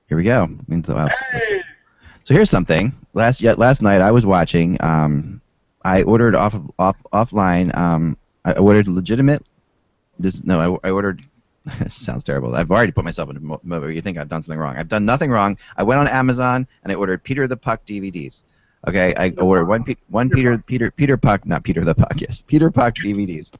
Here we go. Hey! So here's something. Last night I was watching. I ordered offline. I ordered legitimate. I ordered. This sounds terrible. I've already put myself in a mode where you think I've done something wrong. I've done nothing wrong. I went on Amazon and I ordered Peter the Puck DVDs. Okay, I ordered one Peter Puck, not Peter the Puck. Yes, Peter Puck DVDs.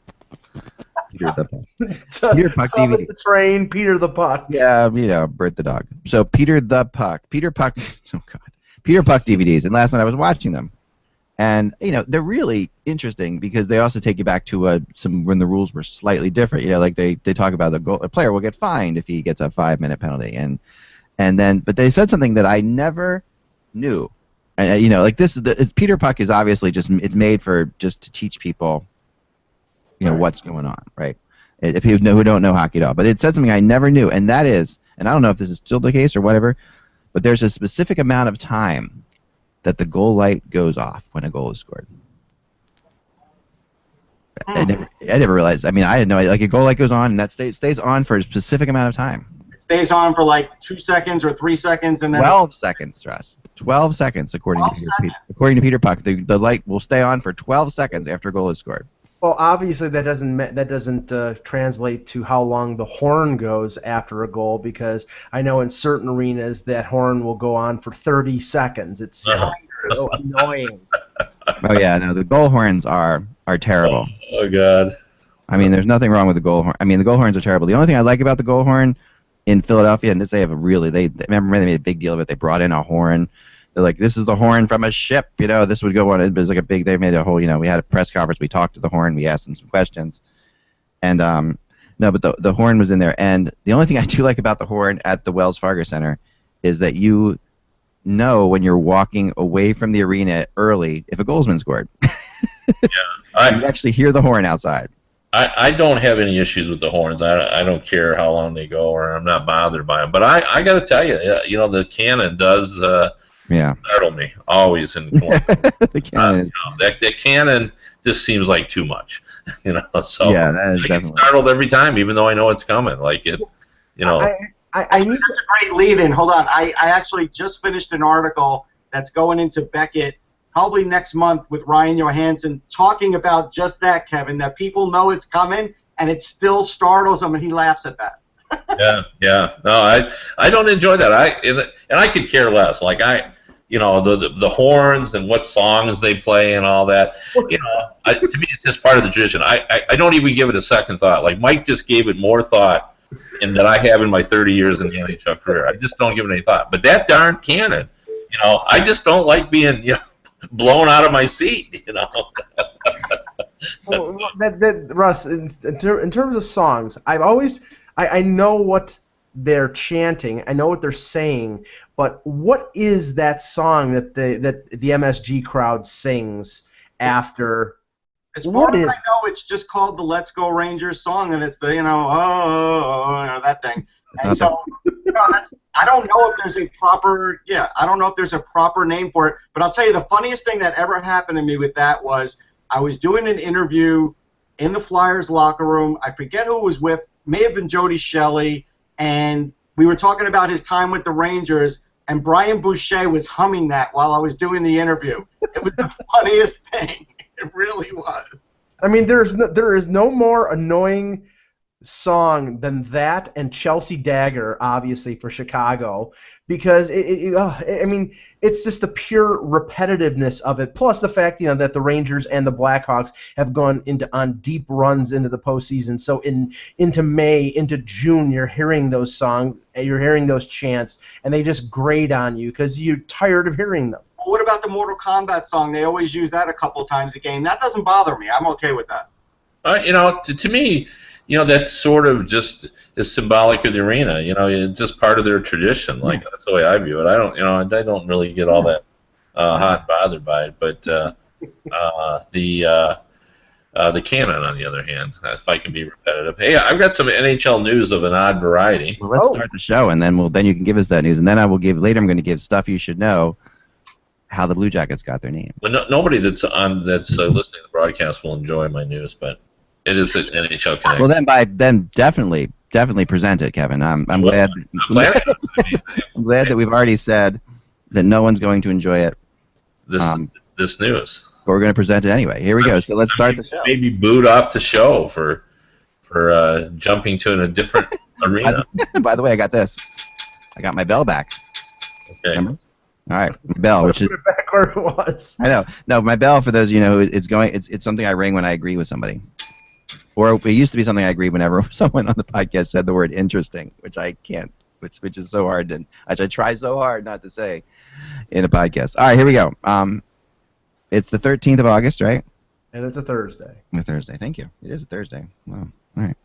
Peter the Puck. Peter Puck Thomas DVDs. the Train, Peter the Puck. Yeah, Bert the dog. So Peter the Puck. Peter Puck. Oh God. Peter Puck DVDs. And last night I was watching them. And, they're really interesting because they also take you back to some when the rules were slightly different. Like they talk about a player will get fined if he gets a 5-minute penalty. But they said something that I never knew. And, like Peter Puck is obviously it's made for just to teach people, what's going on, right? If you who don't know hockey at all. But it said something I never knew, and that is, and I don't know if this is still the case or whatever, but there's a specific amount of time that the goal light goes off when a goal is scored. I never realized. I mean, I didn't know. Like a goal light goes on, and that stays on for a specific amount of time. It stays on for like 2 seconds or 3 seconds, and then 12 seconds, Russ. 12 seconds, according to Peter Puck. The light will stay on for 12 seconds after a goal is scored. Well, obviously that doesn't translate to how long the horn goes after a goal, because I know in certain arenas that horn will go on for 30 seconds. It's so annoying. Oh yeah, no, the goal horns are terrible. Oh God. I mean, there's nothing wrong with the goal horn. I mean, the goal horns are terrible. The only thing I like about the goal horn in Philadelphia, and they have remember they made a big deal of it. They brought in a horn. They're like, this is the horn from a ship, this would go on. It was like they made a whole, we had a press conference. We talked to the horn. We asked them some questions. And, no, but the horn was in there. And the only thing I do like about the horn at the Wells Fargo Center is that you know when you're walking away from the arena early if a goal's been scored. Yeah. You actually hear the horn outside. I don't have any issues with the horns. I don't care how long they go, or I'm not bothered by them. But I got to tell you, the cannon does... startle me always in the cannon. That cannon just seems like too much, So yeah, that is I get definitely startled every time, even though I know it's coming. Like it, that's a great lead-in. Hold on, I actually just finished an article that's going into Beckett probably next month with Ryan Johansson talking about just that, Kevin. That people know it's coming and it still startles them, and he laughs at that. Yeah. No, I don't enjoy that. And I could care less. Like the horns and what songs they play and all that. To me, it's just part of the tradition. I don't even give it a second thought. Like Mike just gave it more thought than I have in my 30 years in the NHL career. I just don't give it any thought. But that darn cannon, I just don't like being blown out of my seat. Well, Russ, in terms of songs, I know what they're chanting, I know what they're saying, but what is that song that the MSG crowd sings after? As far as I know, it's just called the "Let's Go Rangers" song, and it's the that thing. And so I don't know if there's a proper name for it. But I'll tell you, the funniest thing that ever happened to me with that was I was doing an interview in the Flyers locker room. I forget who it was with. May have been Jody Shelley, and we were talking about his time with the Rangers, and Brian Boucher was humming that while I was doing the interview. It was the funniest thing. It really was. I mean, there is no more annoying song than that and Chelsea Dagger, obviously, for Chicago, because it's just the pure repetitiveness of it, plus the fact that the Rangers and the Blackhawks have gone on deep runs into the postseason. So into May, into June, you're hearing those songs, you're hearing those chants, and they just grate on you because you're tired of hearing them. What about the Mortal Kombat song? They always use that a couple times a game. That doesn't bother me. I'm okay with that. To me, that sort of just is symbolic of the arena. It's just part of their tradition. Like that's the way I view it. I don't really get all that hot and bothered by it. But the cannon, on the other hand, if I can be repetitive. Hey, I've got some NHL news of an odd variety. Well, let's start the show, and then you can give us that news, and then I will give later. I'm going to give stuff you should know. How the Blue Jackets got their name. Well, nobody that's listening to the broadcast will enjoy my news, but it is an NHL connection. Well, then definitely definitely present it, Kevin. I'm glad. I'm glad that we've already said that no one's going to enjoy it. This news. But we're going to present it anyway. Here we go. So let's start the show. Maybe boot off the show for jumping to a different arena. By the way, I got this. I got my bell back. Okay. Remember? All right, my bell, which is put it back where it was. I know. No, my bell, for those of you who know, it's something I ring when I agree with somebody. Or it used to be something I agreed whenever someone on the podcast said the word interesting, which I can't, which is so hard, and which I try so hard not to say in a podcast. All right, here we go. It's the 13th of August, right? And it's a Thursday. A Thursday, thank you. It is a Thursday. Wow. All right.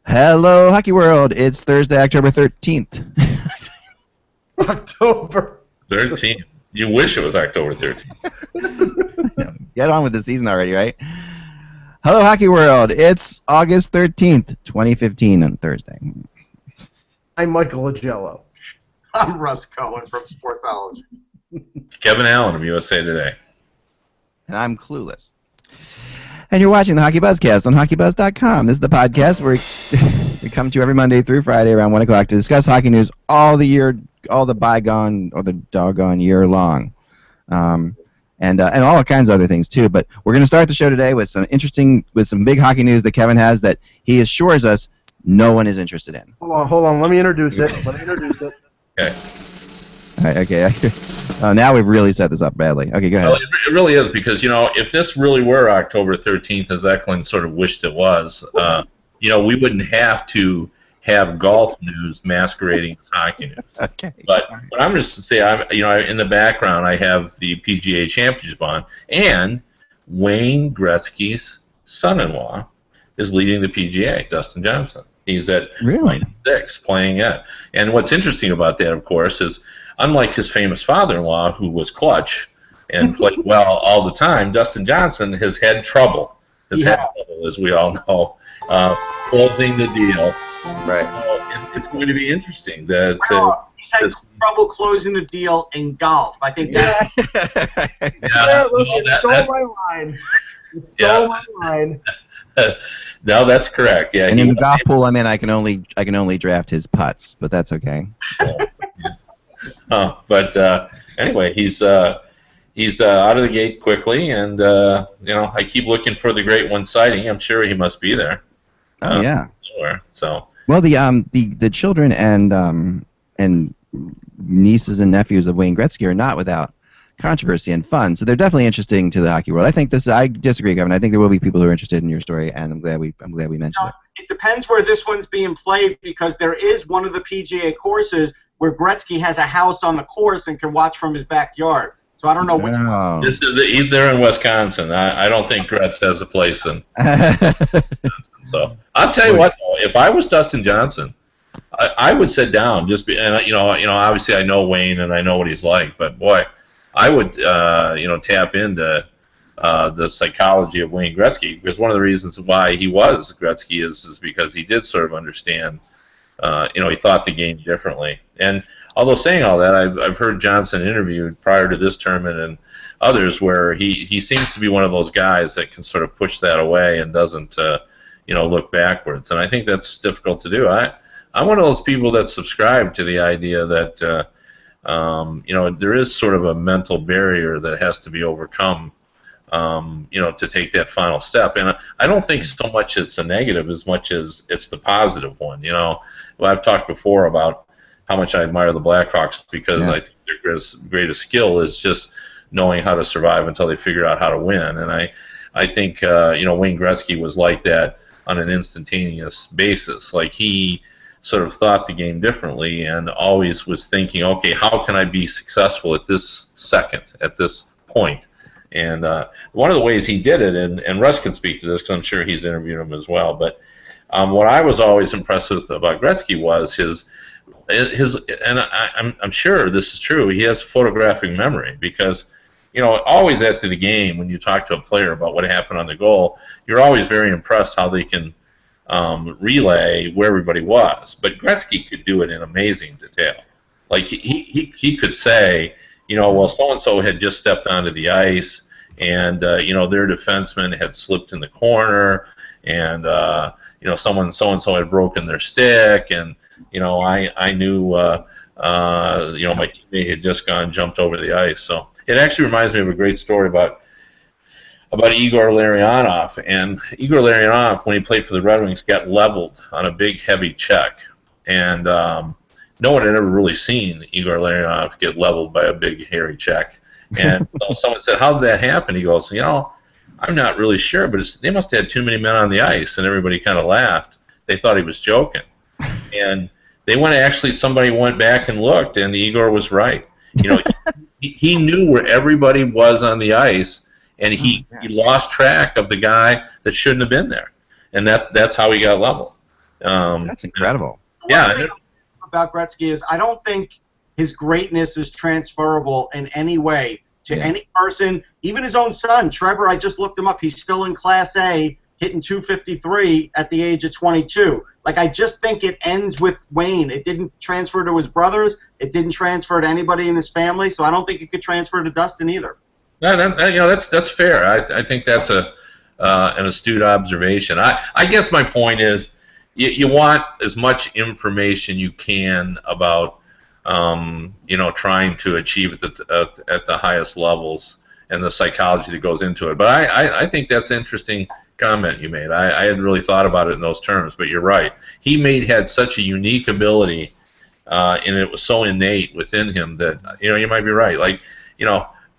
Hello, Hockey World. It's Thursday, October 13th. October 13th. You wish it was October 13th. Get on with the season already, right? Hello, Hockey World. It's August 13th, 2015 on Thursday. I'm Michael Agello. I'm Russ Cohen from Sportsology. Kevin Allen of USA Today. And I'm Clueless. And you're watching the HockeyBuzzCast on HockeyBuzz.com. This is the podcast where we come to you every Monday through Friday around 1 o'clock to discuss hockey news all the bygone or the doggone year long. And all kinds of other things too. But we're going to start the show today with some big hockey news that Kevin has that he assures us no one is interested in. Hold on. Let me introduce it. Okay. All right, okay. Now we've really set this up badly. Okay, go ahead. Well, it really is, because, if this really were October 13th, as Eklund sort of wished it was, we wouldn't have to have golf news masquerading as hockey news. Okay. But I'm just to say, in the background, I have the PGA Championship on, and Wayne Gretzky's son-in-law is leading the PGA, Dustin Johnson. He's at 6 playing it. And what's interesting about that, of course, is unlike his famous father-in-law, who was clutch and played well all the time, Dustin Johnson has had trouble. As we all know, closing the deal. Right. It's going to be interesting. He's had trouble closing the deal in golf. I think that's... You stole my line. You stole my line. No, that's correct. Yeah. And in the golf pool I'm in, I can only draft his putts, but that's okay. But anyway, he's out of the gate quickly, and I keep looking for the Great One sighting. I'm sure he must be there. Oh yeah. Somewhere. So. Well, the children and nieces and nephews of Wayne Gretzky are not without controversy and fun, so they're definitely interesting to the hockey world. I disagree, Kevin. I think there will be people who are interested in your story, and I'm glad we mentioned it. It depends where this one's being played, because there is one of the PGA courses where Gretzky has a house on the course and can watch from his backyard. So I don't know which one. This is they're in Wisconsin. I don't think Gretz has a place in. So I'll tell you what, though, if I was Dustin Johnson, I would sit down. Obviously I know Wayne and I know what he's like, but boy, I would tap into the psychology of Wayne Gretzky, because one of the reasons why he was Gretzky is because he did sort of understand. He thought the game differently. And although saying all that, I've heard Johnson interviewed prior to this tournament and others where he seems to be one of those guys that can sort of push that away and doesn't look backwards. And I think that's difficult to do. I'm one of those people that subscribe to the idea that there is sort of a mental barrier that has to be overcome. To take that final step. And I don't think so much it's a negative as much as it's the positive one. I've talked before about how much I admire the Blackhawks, because I think their greatest skill is just knowing how to survive until they figure out how to win. And I think Wayne Gretzky was like that on an instantaneous basis. Like, he sort of thought the game differently and always was thinking, okay, how can I be successful at this second, at this point? And one of the ways he did it, and Russ can speak to this because I'm sure he's interviewed him as well, but what I was always impressed with about Gretzky was his and I'm sure this is true, he has photographic memory, because always after the game when you talk to a player about what happened on the goal, you're always very impressed how they can relay where everybody was. But Gretzky could do it in amazing detail. Like, he could say, well, so-and-so had just stepped onto the ice, and, their defenseman had slipped in the corner, and so and so had broken their stick, and I knew my teammate had just jumped over the ice. So it actually reminds me of a great story about Igor Larionov. And Igor Larionov, when he played for the Red Wings, got leveled on a big, heavy check. And no one had ever really seen Igor Larionov get leveled by a big, hairy check. And someone said, "How did that happen?" He goes, "I'm not really sure, but they must have had too many men on the ice." And everybody kind of laughed. They thought he was joking. And somebody went back and looked, and Igor was right. He knew where everybody was on the ice, and he lost track of the guy that shouldn't have been there, and that's how he got leveled. That's incredible. Yeah. About Gretzky is I don't think his greatness is transferable in any way to any person, even his own son, Trevor. I just looked him up. He's still in Class A, hitting .253 at the age of 22. Like, I just think it ends with Wayne. It didn't transfer to his brothers. It didn't transfer to anybody in his family, so I don't think it could transfer to Dustin either. That's fair. I think that's an astute observation. I guess my point is you want as much information you can about trying to achieve at the highest levels and the psychology that goes into it. But I think that's an interesting comment you made. I hadn't really thought about it in those terms, but you're right. He had such a unique ability, and it was so innate within him that you might be right. Like,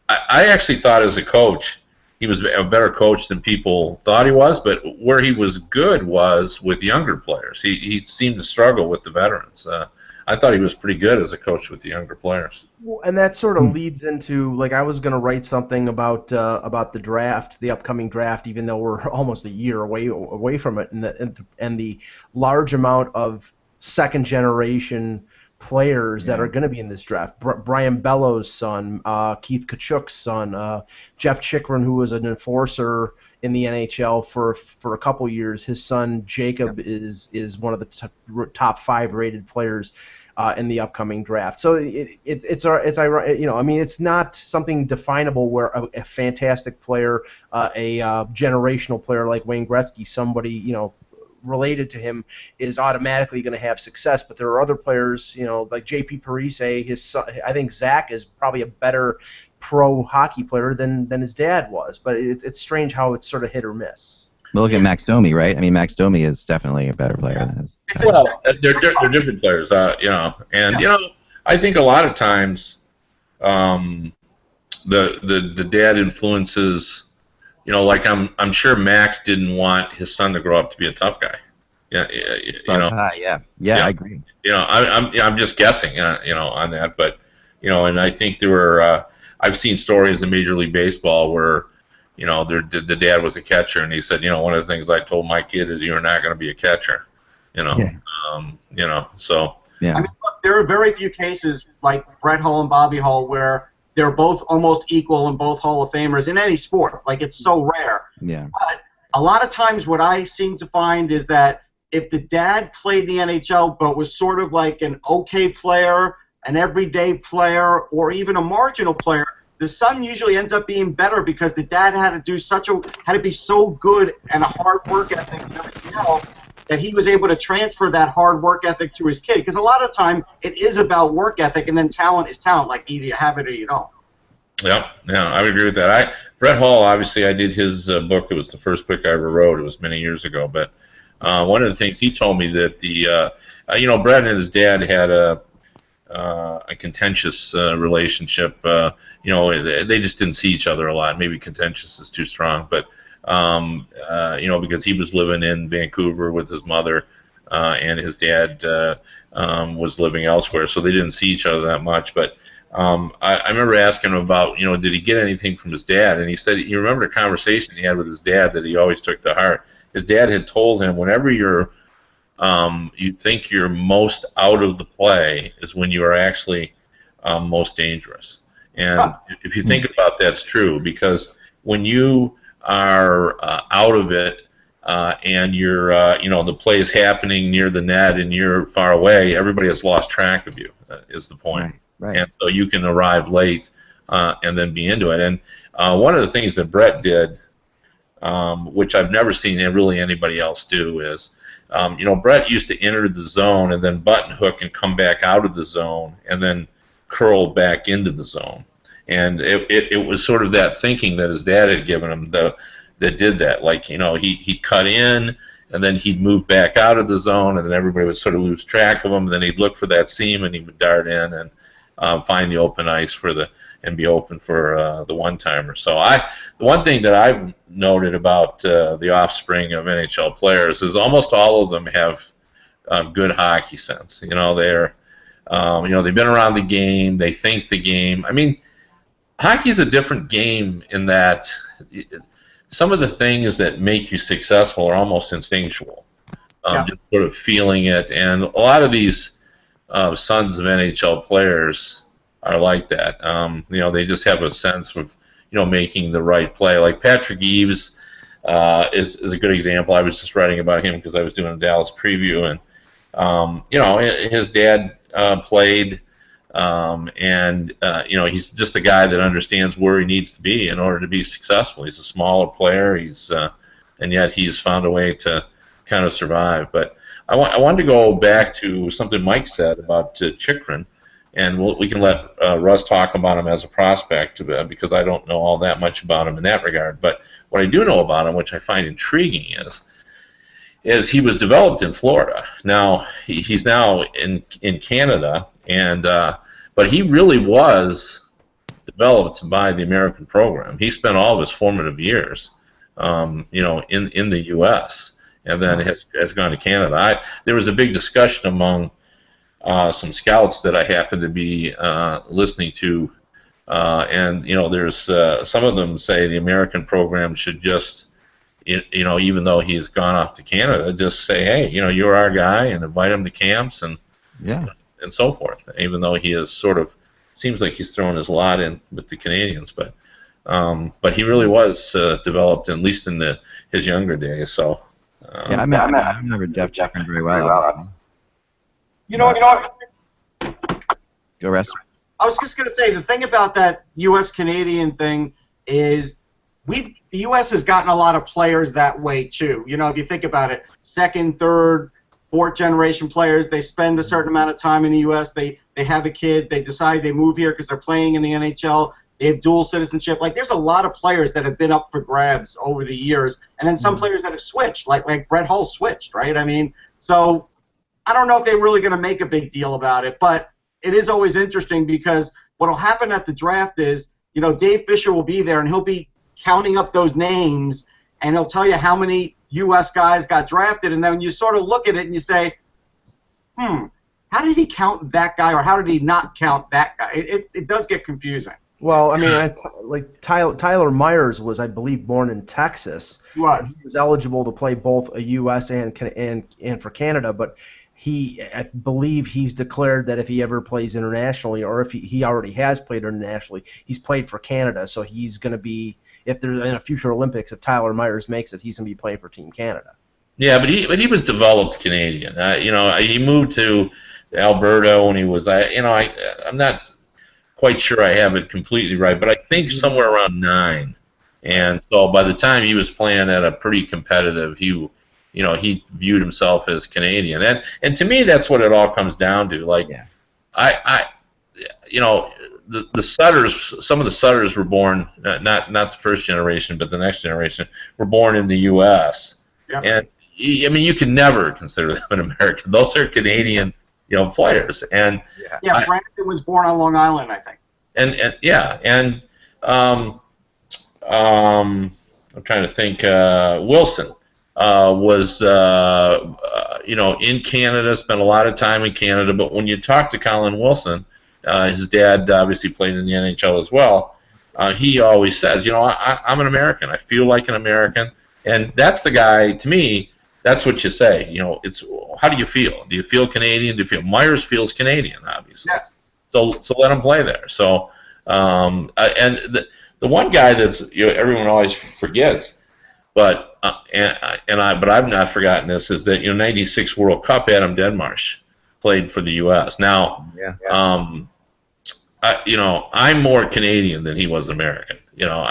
I actually thought as a coach he was a better coach than people thought he was, but where he was good was with younger players. He seemed to struggle with the veterans. I thought he was pretty good as a coach with the younger players. Well, and that sort of leads into, like, I was going to write something about the draft, the upcoming draft, even though we're almost a year away from it, and the large amount of second generation players that are going to be in this draft. Brian Bellows' son, Keith Kachuk's son, Jeff Chikrin, who was an enforcer in the NHL for a couple years. His son Jacob is one of the top 5 rated players in the upcoming draft. So it's it's not something definable where a fantastic player, a generational player like Wayne Gretzky, somebody related to him, is automatically going to have success. But there are other players, like J.P. Parise. His son, I think Zach is probably a better pro hockey player than his dad was. But it's strange how it's sort of hit or miss. Well, look at Max Domi, right? I mean, Max Domi is definitely a better player than his. Well, they're different players, I think a lot of times the dad influences. Like I'm sure Max didn't want his son to grow up to be a tough guy. Yeah, I agree. I'm just guessing, on that, but and I think there were I've seen stories in Major League Baseball where the dad was a catcher, and he said, one of the things I told my kid is you're not going to be a catcher. So. Yeah. I mean, look, there are very few cases like Brett Hull and Bobby Hull where they're both almost equal and both Hall of Famers in any sport. Like, it's so rare. Yeah. But a lot of times what I seem to find is that if the dad played in the NHL but was sort of like an okay player, an everyday player, or even a marginal player, the son usually ends up being better because the dad had to be so good and a hard work ethic and everything else that he was able to transfer that hard work ethic to his kid. Because a lot of time it is about work ethic, and then talent is talent. Like, either you have it or you don't. Yeah, I would agree with that. Brett Hall, obviously, I did his book. It was the first book I ever wrote. It was many years ago. But one of the things he told me that Brett and his dad had a contentious relationship. They just didn't see each other a lot. Maybe contentious is too strong, but because he was living in Vancouver with his mother, and his dad was living elsewhere, so they didn't see each other that much. But I remember asking him about, did he get anything from his dad? And he said he remembered a conversation he had with his dad that he always took to heart. His dad had told him, whenever you think you're most out of the play is when you are actually most dangerous. And if you think about that's true, because when you are out of it and you're the play is happening near the net and you're far away, everybody has lost track of you, is the point. Right. And so you can arrive late and then be into it. And one of the things that Brett did which I've never seen really anybody else do, is Brett used to enter the zone and then button hook and come back out of the zone and then curl back into the zone. And it was sort of that thinking that his dad had given him that did that. Like, he'd cut in, and then he'd move back out of the zone, and then everybody would sort of lose track of him, and then he'd look for that seam, and he would dart in and find the open ice and be open for the one-timer. So the one thing that I've noted about the offspring of NHL players is almost all of them have good hockey sense. They've been around the game, they think the game. I mean, hockey is a different game in that some of the things that make you successful are almost instinctual, just sort of feeling it. And a lot of these sons of NHL players are like that. They just have a sense of making the right play. Like Patrick Eaves is a good example. I was just writing about him because I was doing a Dallas preview, and his dad played. He's just a guy that understands where he needs to be in order to be successful. He's a smaller player, and yet he's found a way to kind of survive. But I wanted to go back to something Mike said about Chychrun, and we can let Russ talk about him as a prospect because I don't know all that much about him in that regard. But what I do know about him, which I find intriguing, is he was developed in Florida. Now he's now in Canada, but he really was developed by the American program. He spent all of his formative years, in the U.S. and then has gone to Canada. There was a big discussion among some scouts that I happened to be listening to, and there's some of them say the American program should just, even though he's gone off to Canada, just say, hey, you're our guy, and invite him to camps and so forth. Even though he is sort of seems like he's throwing his lot in with the Canadians, but he really was developed, at least in his younger days. So I remember Jeff Chychrun very well. Go rest. I was just going to say, the thing about that U.S.-Canadian thing is the U.S. has gotten a lot of players that way, too. If you think about it, second, third, fourth-generation players, they spend a certain amount of time in the U.S., they have a kid, they decide they move here because they're playing in the NHL, they have dual citizenship. Like, there's a lot of players that have been up for grabs over the years, and then some players that have switched, like Brett Hull switched, right? I mean, so I don't know if they're really going to make a big deal about it, but it is always interesting because what will happen at the draft is, Dave Fisher will be there, and he'll be counting up those names, and he'll tell you how many U.S. guys got drafted, and then you sort of look at it and you say, how did he count that guy, or how did he not count that guy? It does get confusing. Well, I mean, Tyler Myers was, I believe, born in Texas. Right. He was eligible to play both a U.S. and for Canada, but I believe he's declared that if he ever plays internationally, or if he already has played internationally, he's played for Canada. So he's going to be, if there's in a future Olympics, if Tyler Myers makes it, he's going to be playing for Team Canada. Yeah, but he was developed Canadian. He moved to Alberta when he was. I'm not quite sure I have it completely right, but I think somewhere around 9. And so by the time he was playing at a pretty competitive, he viewed himself as Canadian, and to me that's what it all comes down to. Like, the Sutters, some of the Sutters were born not the first generation, but the next generation were born in the U.S. Yep. And you can never consider them an American. Those are Canadian, players. And Brandon was born on Long Island, I think. I'm trying to think. Wilson was in Canada, spent a lot of time in Canada. But when you talk to Colin Wilson, his dad obviously played in the NHL as well. He always says, I'm an American. I feel like an American, and that's the guy. To me, that's what you say. It's how do you feel? Do you feel Canadian? Do you feel Myers feels Canadian? Obviously. Yes. So let him play there. So and the one guy that's everyone always forgets, but I've not forgotten this, is that '96 World Cup, Adam Denmarsh played for the U.S. Now, I'm more Canadian than he was American. You know,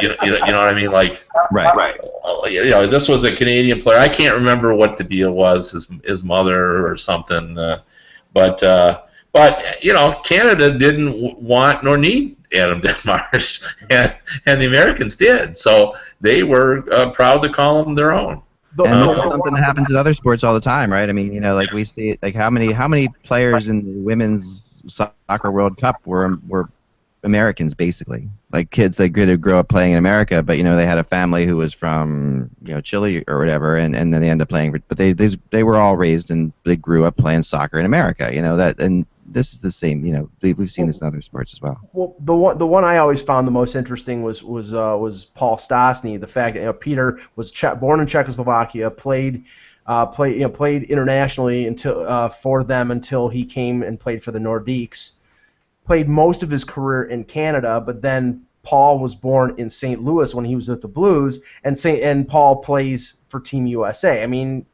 you know what I mean? Like, Right. you know, this was a Canadian player. I can't remember what the deal was, his mother or something. But you know, Canada didn't want nor need Adam Demarche, and the Americans did. So they were proud to call him their own. And this is something that happens in other sports all the time, right? I mean, you know, like we see, like how many players in the women's soccer World Cup were Americans, basically, like kids that could grow up playing in America, but you know they had a family who was from Chile or whatever, and then they end up playing. But they were all raised and they grew up playing soccer in America. You know that, and this is the same. You know, we've seen this in other sports as well. Well, the one I always found the most interesting was Paul Stastny. The fact that Peter was born in Czechoslovakia, played internationally until for them until he came and played for the Nordiques. Played most of his career in Canada, but then Paul was born in St. Louis when he was with the Blues, and Paul plays for Team USA. I mean,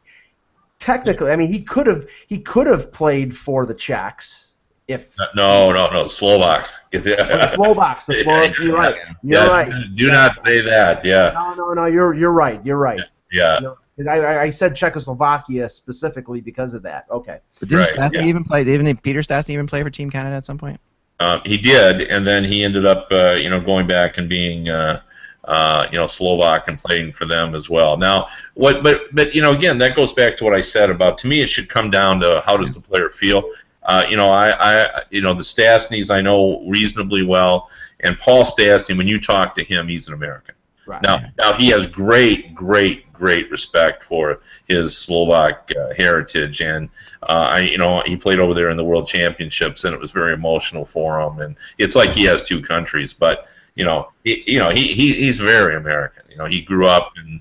technically, I mean he could have played for the Czechs if no Slovaks. The Slovaks. You're right. You're right. Do not say that. Yeah. No. You're right. Yeah. I said Czechoslovakia specifically because of that. Okay. But didn't Stastny even play? Didn't Peter Stastny even play for Team Canada at some point? He did, and then he ended up, going back and being, Slovak and playing for them as well. Now, but again, that goes back to what I said about. To me, it should come down to how does the player feel. The Stastnys I know reasonably well, and Paul Stastny, when you talk to him, he's an American. Right. Now he has great respect for his Slovak heritage, and he played over there in the World Championships, and it was very emotional for him. And it's like he has two countries, but he's very American. You know, he grew up and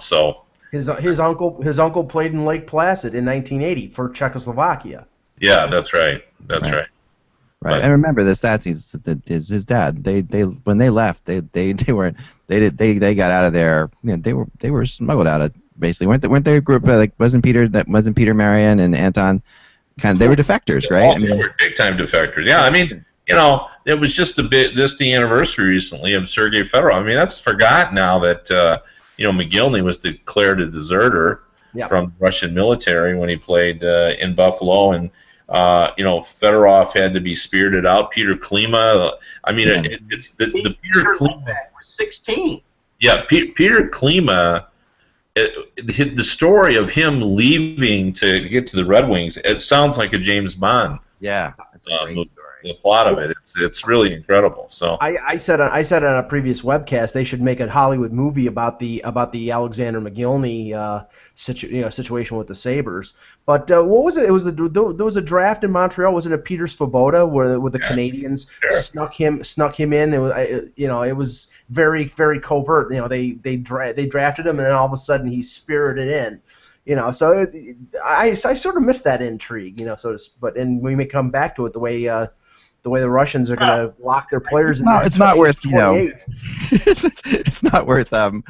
so his uncle played in Lake Placid in 1980 for Czechoslovakia. Yeah, that's right. That's right. Right, and remember the Stastnys is his dad. They when they left, they got out of there. You know, they were smuggled out of basically. Weren't they a group like wasn't Peter Marion and Anton they were defectors, right? They were big time defectors. Yeah, I mean, it was just the anniversary recently of Sergei Fedorov. I mean, that's forgotten now that McGillney was declared a deserter from the Russian military when he played in Buffalo, and Fedorov had to be spirited out. Peter Klima. I mean, it's the Peter Klima was 16. Yeah, Peter Klima. The story of him leaving to get to the Red Wings. It sounds like a James Bond. Yeah, that's a great story. The plot of it's really incredible. So I said on a previous webcast they should make a Hollywood movie about the Alexander McGillney situation with the Sabres. But what was it? It was there was a draft in Montreal. Was it a Peter Svoboda where the Canadians snuck him in? It was it was very very covert. They drafted him and then all of a sudden he's spirited in. So I sort of missed that intrigue. And we may come back to it the way the Russians are going to lock their players in. It's not worth it's not worth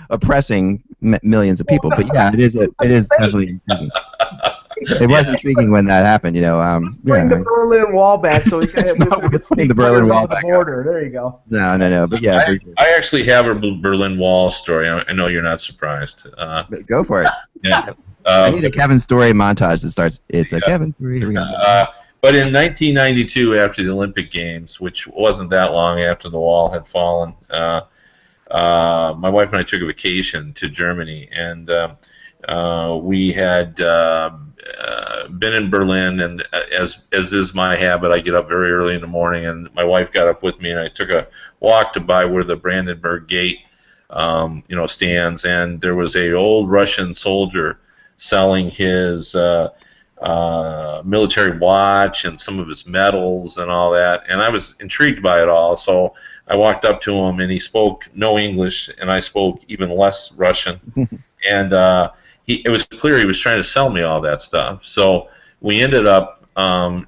oppressing millions of people. But yeah, it is definitely intriguing. It was intriguing when that happened. Let's bring the Berlin Wall back so we can sneak the Berlin Wall back. Border. There you go. No. But yeah, I actually have a Berlin Wall story. I know you're not surprised. Go for it. Yeah. I need a Kevin story montage that starts. It's a Kevin story. Here we go. But in 1992, after the Olympic Games, which wasn't that long after the wall had fallen, my wife and I took a vacation to Germany, and we had been in Berlin. And as is my habit, I get up very early in the morning, and my wife got up with me, and I took a walk to by where the Brandenburg Gate, stands, and there was a old Russian soldier selling his military watch and some of his medals and all that, and I was intrigued by it all, so I walked up to him, and he spoke no English, and I spoke even less Russian, and it was clear he was trying to sell me all that stuff, so we ended up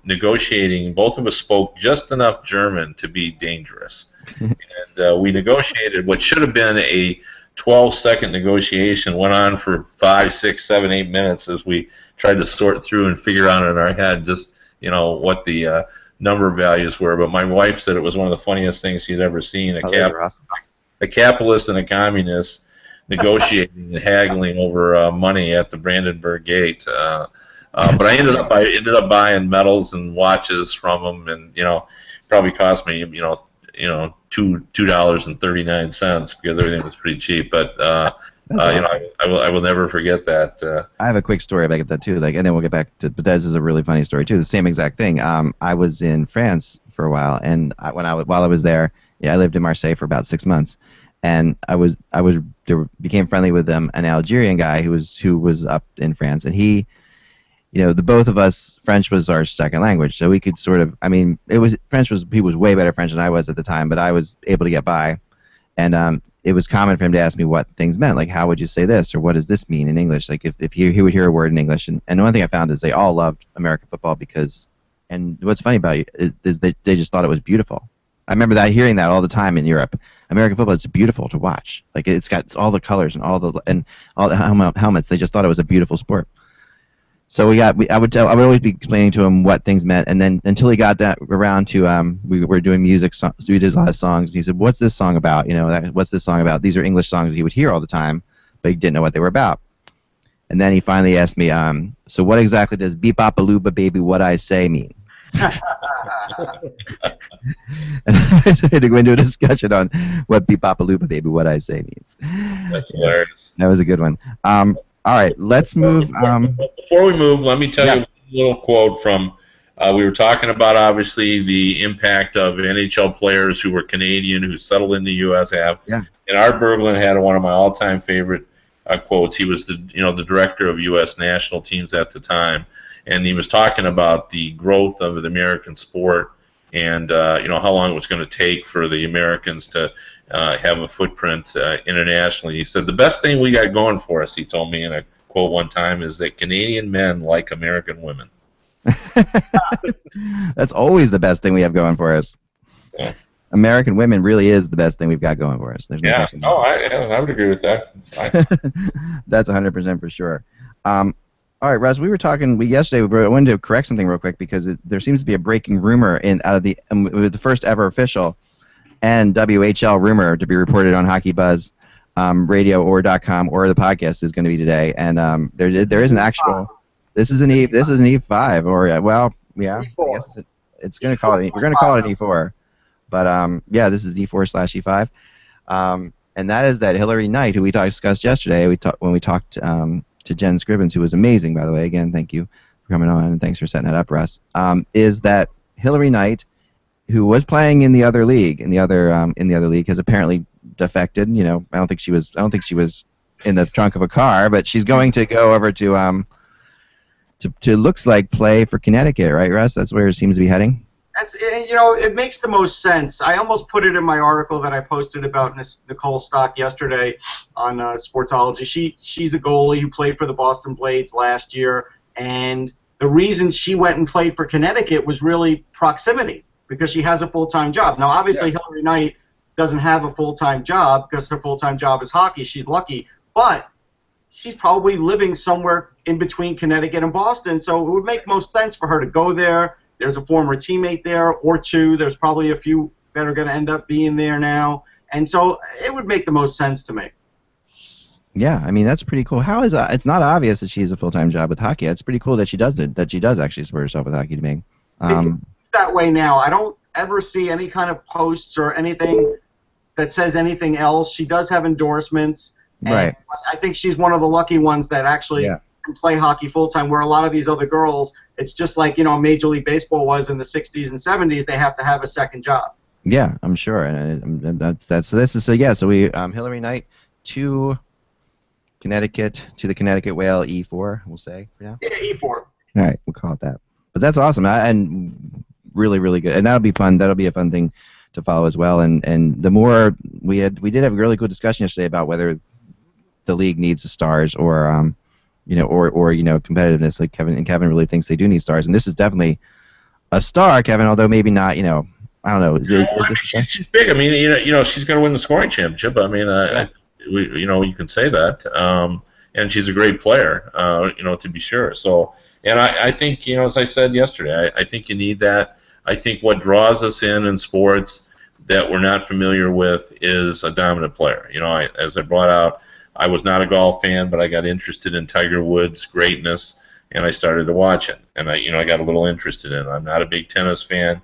negotiating. Both of us spoke just enough German to be dangerous, and we negotiated what should have been a 12-second negotiation, went on for 5, 6, 7, 8 minutes as we tried to sort through and figure out in our head just what the number values were, but my wife said it was one of the funniest things she'd ever seen. Awesome. A capitalist and a communist negotiating and haggling over money at the Brandenburg Gate. But I ended up buying medals and watches from them, and probably cost me $2.39 because everything was pretty cheap. But I will never forget that. I have a quick story about that too. And then we'll get back to. But this is a really funny story too. The same exact thing. I was in France for a while, and while I was there, I lived in Marseille for about 6 months, and became friendly with an Algerian guy who was up in France, and he, the both of us, French was our second language, so we could sort of. He was way better French than I was at the time, but I was able to get by, and it was common for him to ask me what things meant, like how would you say this, or what does this mean in English? Like if he would hear a word in English, and one thing I found is they all loved American football and what's funny about it is that they just thought it was beautiful. I remember hearing that all the time in Europe. American football, it's beautiful to watch. Like it's got all the colors and all the helmets. They just thought it was a beautiful sport. So I would always be explaining to him what things meant, and then until he got that around to we were doing music, so we did a lot of songs. And he said, "What's this song about? What's this song about?" These are English songs he would hear all the time, but he didn't know what they were about. And then he finally asked me, "So what exactly does beep bop a looba baby what I say mean?" And I had to go into a discussion on what beep bop a looba baby what I say means. That's hilarious. That was a good one. All right, let's move. Before we move, let me tell you a little quote from. We were talking about obviously the impact of NHL players who were Canadian who settled in the U.S. And Art Berglund had one of my all-time favorite quotes. He was the director of U.S. national teams at the time, and he was talking about the growth of the American sport and how long it was going to take for the Americans to have a footprint internationally. He said, "The best thing we got going for us," he told me in a quote one time, "is that Canadian men like American women." That's always the best thing we have going for us. Yeah. American women really is the best thing we've got going for us. There's no question. I would agree with that. That's 100% for sure. All right, Russ, we were talking yesterday. I wanted to correct something real quick because there seems to be a breaking rumor out of the first ever official and WHL rumor to be reported on HockeyBuzz radio or .com or the podcast is going to be today. And there is an actual. This is an E5 or E4. I guess it's going to call it. We're going to call it an E4, but this is E4/E5. And that is that Hillary Knight, who we discussed yesterday. When we talked to Jen Scrivens, who was amazing, by the way. Again, thank you for coming on and thanks for setting that up, Russ. Is that Hillary Knight, who was playing in the other league, has apparently defected. I don't think she was in the trunk of a car, but she's going to go over to looks like play for Connecticut, right, Russ? That's where it seems to be heading. It makes the most sense. I almost put it in my article that I posted about Nicole Stock yesterday on Sportsology. She's a goalie who played for the Boston Blades last year, and the reason she went and played for Connecticut was really proximity because she has a full-time job. Now, obviously, Hillary Knight doesn't have a full-time job because her full-time job is hockey. She's lucky, but she's probably living somewhere in between Connecticut and Boston, so it would make most sense for her to go there. There's a former teammate there, or two. There's probably a few that are going to end up being there now, and so it would make the most sense to me. Yeah, I mean that's pretty cool. How is that? It's not obvious that she has a full-time job with hockey. It's pretty cool that she does it. That she does actually support herself with hockey. To me, it's that way now. I don't ever see any kind of posts or anything that says anything else. She does have endorsements, and right? I think she's one of the lucky ones that actually can play hockey full-time. Where a lot of these other girls, it's just like Major League Baseball was in the '60s and '70s. They have to have a second job. Yeah, I'm sure, and that's so. This is so we Hillary Knight to Connecticut, to the Connecticut Whale, E4, we'll say for now. Yeah, E4. All right, we'll call it that. But that's awesome, and really, really good. And that'll be fun. That'll be a fun thing to follow as well. And the more we did have a really good discussion yesterday about whether the league needs the stars or competitiveness. Like Kevin really thinks they do need stars, and this is definitely a star, Kevin. Although maybe not. I don't know. She's big. I mean, she's going to win the scoring championship. I mean, you can say that. And she's a great player, to be sure. So, and I think, as I said yesterday, I think you need that. I think what draws us in sports that we're not familiar with is a dominant player. You know, as I brought out, I was not a golf fan, but I got interested in Tiger Woods' greatness, and I started to watch it. And I got a little interested in it. I'm not a big tennis fan,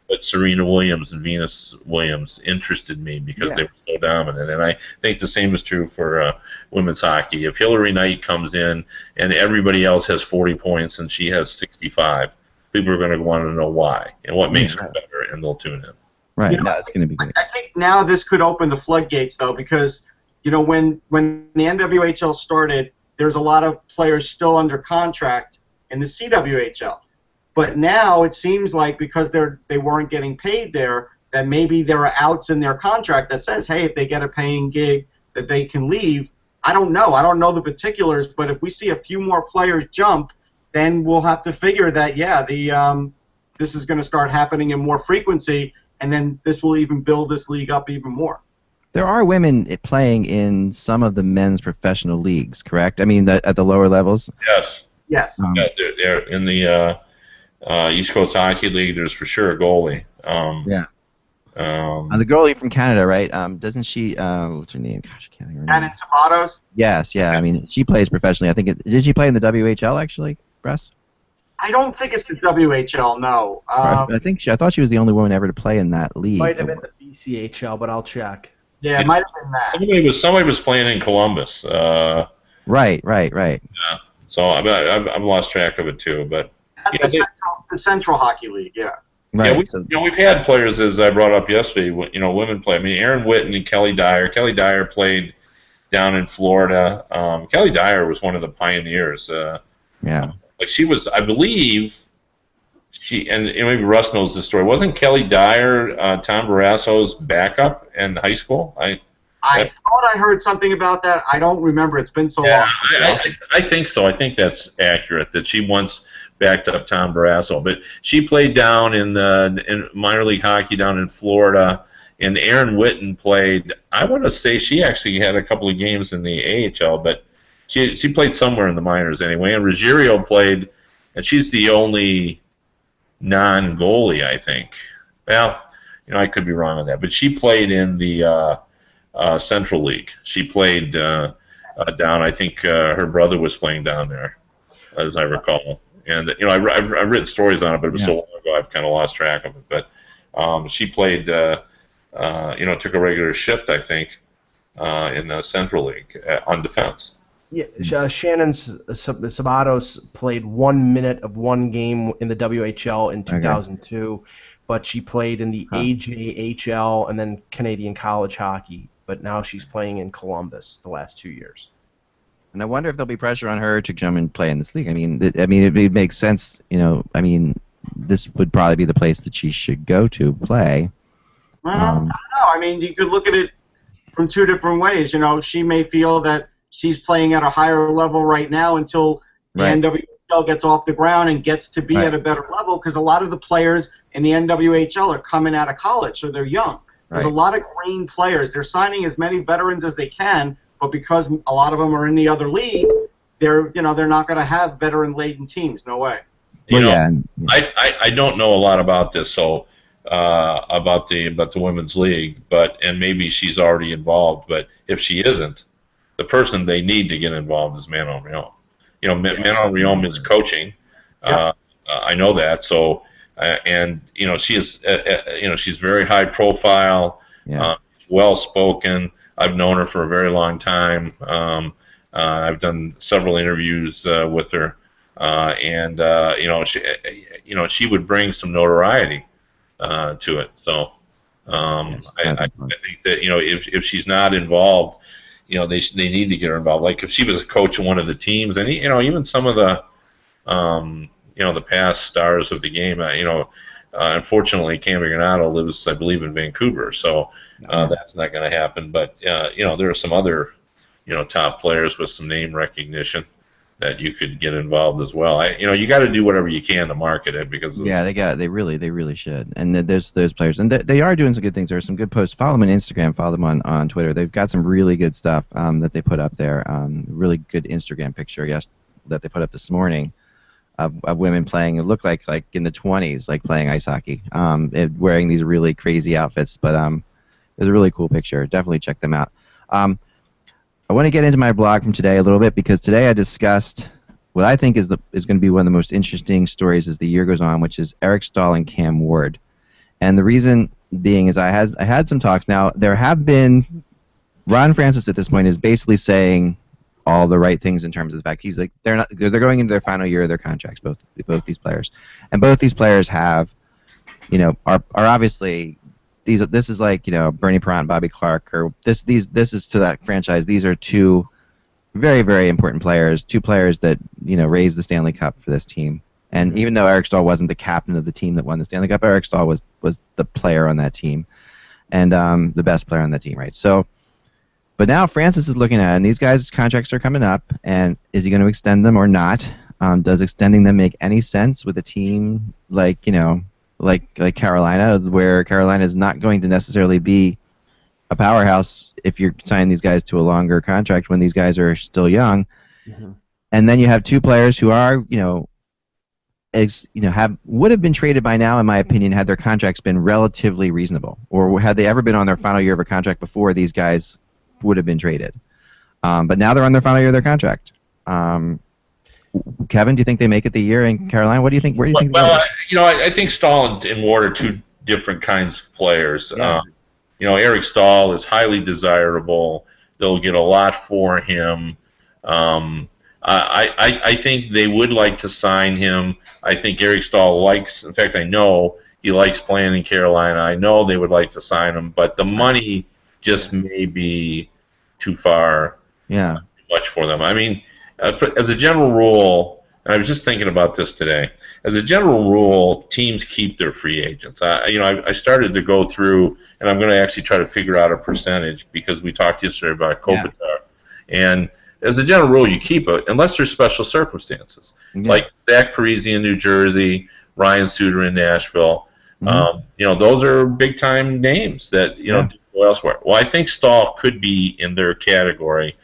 but Serena Williams and Venus Williams interested me because they were so dominant. And I think the same is true for women's hockey. If Hillary Knight comes in and everybody else has 40 points and she has 65, people are going to want to know why and what makes her better, and they'll tune in. Right. You know, No, it's going to be great. I think now this could open the floodgates, though, because when the NWHL started, there's a lot of players still under contract in the CWHL. But now it seems like because they weren't getting paid there, that maybe there are outs in their contract that says, hey, if they get a paying gig, that they can leave. I don't know. I don't know the particulars, but if we see a few more players jump, then we'll have to figure that, this is going to start happening in more frequency, and then this will even build this league up even more. There are women playing in some of the men's professional leagues, correct? I mean, at the lower levels? Yes. Yeah, they're in the East Coast Hockey League. There's for sure a goalie. The goalie from Canada, right? Doesn't she? What's her name? Gosh, I can't remember. And in Sabatos? Yes, yeah. I mean, she plays professionally. I think. Did she play in the WHL actually, Russ? I don't think it's the WHL. No. I thought she was the only woman ever to play in that league. Might have been the BCHL, but I'll check. Yeah, it might have been that. Somebody was playing in Columbus. Right. Yeah. So I've lost track of it too, but That's the Central Hockey League. Yeah. Right. Yeah, we've had players, as I brought up yesterday. Women play. I mean, Erin Whitten and Kelly Dyer. Kelly Dyer played down in Florida. Kelly Dyer was one of the pioneers. Like she was, I believe. And maybe Russ knows the story. Wasn't Kelly Dyer Tom Barrasso's backup in high school? I thought I heard something about that. I don't remember. It's been so long. I think so. I think that's accurate, that she once backed up Tom Barrasso. But she played down in minor league hockey down in Florida, and Erin Whitten played, I want to say she actually had a couple of games in the AHL, but she played somewhere in the minors anyway. And Ruggiero played, and she's the only non-goalie, I think. Well, I could be wrong on that. But she played in the Central League. She played down. I think her brother was playing down there, as I recall. And I've written stories on it, but it was so long ago I've kind of lost track of it. But she played, took a regular shift, I think, in the Central League on defense. Yeah, Shannon Sabatos played 1 minute of one game in the WHL in 2002, but she played in the AJHL and then Canadian College Hockey. But now she's playing in Columbus the last 2 years. And I wonder if there'll be pressure on her to come and play in this league. I mean, it makes sense. I mean, this would probably be the place that she should go to play. Well, I don't know. I mean, you could look at it from two different ways. She may feel that she's playing at a higher level right now until the NWHL gets off the ground and gets to be at a better level, because a lot of the players in the NWHL are coming out of college, so they're young. There's a lot of green players. They're signing as many veterans as they can, but because a lot of them are in the other league, they're not going to have veteran-laden teams. No way. I don't know a lot about this, so about the women's league, and maybe she's already involved. But if she isn't, the person they need to get involved is Manon Rhéaume. Manon Rhéaume is coaching. I know that. So. She is, she's very high profile, well spoken. I've known her for a very long time. I've done several interviews with her, and she would bring some notoriety to it. So I think that if she's not involved, they need to get her involved. Like if she was a coach of one of the teams, and even some of the the past stars of the game. Unfortunately, Cam Granado lives, I believe, in Vancouver, so that's not going to happen. But there are some other top players with some name recognition that you could get involved as well. You got to do whatever you can to market it, because they really should. And there's players, and they are doing some good things. There are some good posts. Follow them on Instagram. Follow them on Twitter. They've got some really good stuff that they put up there. Really good Instagram picture, that they put up this morning. of women playing. It looked like in the 20s, like playing ice hockey, wearing these really crazy outfits. But it was a really cool picture. Definitely check them out. I want to get into my blog from today a little bit because today I discussed what I think is going to be one of the most interesting stories as the year goes on, which is Eric Staal and Cam Ward. And the reason being is I had some talks. Now there have been Ron Francis at this point is basically saying all the right things in terms of the fact he's like they're going into their final year of their contracts, both these players, and both these players have, are obviously this is like Bernie Perrant, Bobby Clark, or this is to that franchise. These are two very, very important players, two players that raised the Stanley Cup for this team. And even though Eric Staal wasn't the captain of the team that won the Stanley Cup, Eric Staal was the player on that team, and the best player on that team, right? So. But now Francis is looking at it, and these guys' contracts are coming up, and is he going to extend them or not? Does extending them make any sense with a team like Carolina, where Carolina is not going to necessarily be a powerhouse if you're signing these guys to a longer contract when these guys are still young? Mm-hmm. And then you have two players who are, would have been traded by now, in my opinion, had their contracts been relatively reasonable, or had they ever been on their final year of a contract before these guys would have been traded. But now they're on their final year of their contract. Kevin, do you think they make it the year in Carolina? What do you think? Where do you think? Well, I think Staal and Ward are two different kinds of players. Yeah. Eric Staal is highly desirable. They'll get a lot for him. I think they would like to sign him. I think Eric Staal in fact, I know he likes playing in Carolina. I know they would like to sign him, but the money just may be too far, too much for them. I mean, as a general rule, and I was just thinking about this today, as a general rule, teams keep their free agents. I started to go through, and I'm going to actually try to figure out a percentage because we talked yesterday about Kopitar. Yeah. And as a general rule, you keep it unless there's special circumstances, like Zach Parise in New Jersey, Ryan Suter in Nashville. Mm-hmm. Those are big-time names that, go elsewhere. Well, I think Staal could be in their category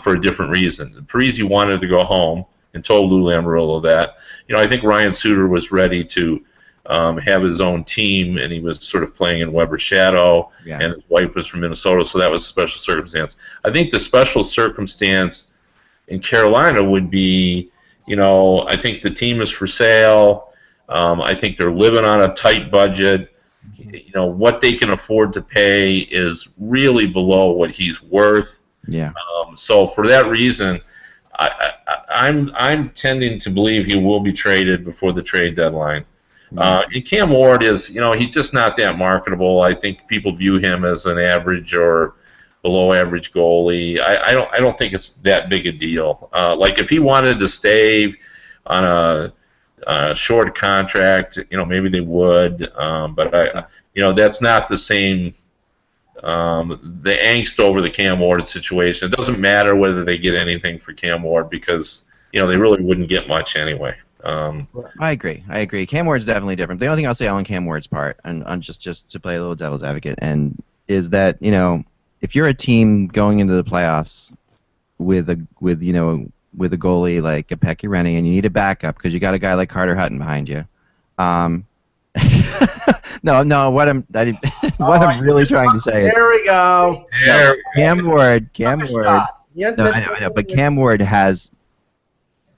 for a different reason. Parise wanted to go home and told Lou Lamoriello that. I think Ryan Suter was ready to have his own team, and he was sort of playing in Weber's shadow, and his wife was from Minnesota, so that was a special circumstance. I think the special circumstance in Carolina would be, I think the team is for sale. I think they're living on a tight budget. What they can afford to pay is really below what he's worth. Yeah. So for that reason, I'm tending to believe he will be traded before the trade deadline. And Cam Ward is, he's just not that marketable. I think people view him as an average or below average goalie. I don't think it's that big a deal. Like if he wanted to stay on a short contract, maybe they would, but that's not the same. The angst over the Cam Ward situation. It doesn't matter whether they get anything for Cam Ward because they really wouldn't get much anyway. I agree. Cam Ward's definitely different. The only thing I'll say on Cam Ward's part, and just to play a little devil's advocate, and is that if you're a team going into the playoffs with a goalie like a Pekka Rinne and you need a backup because you got a guy like Carter Hutton behind you. No. What I'm really trying to say is there we go. Cam Ward. No, I know, but Cam Ward has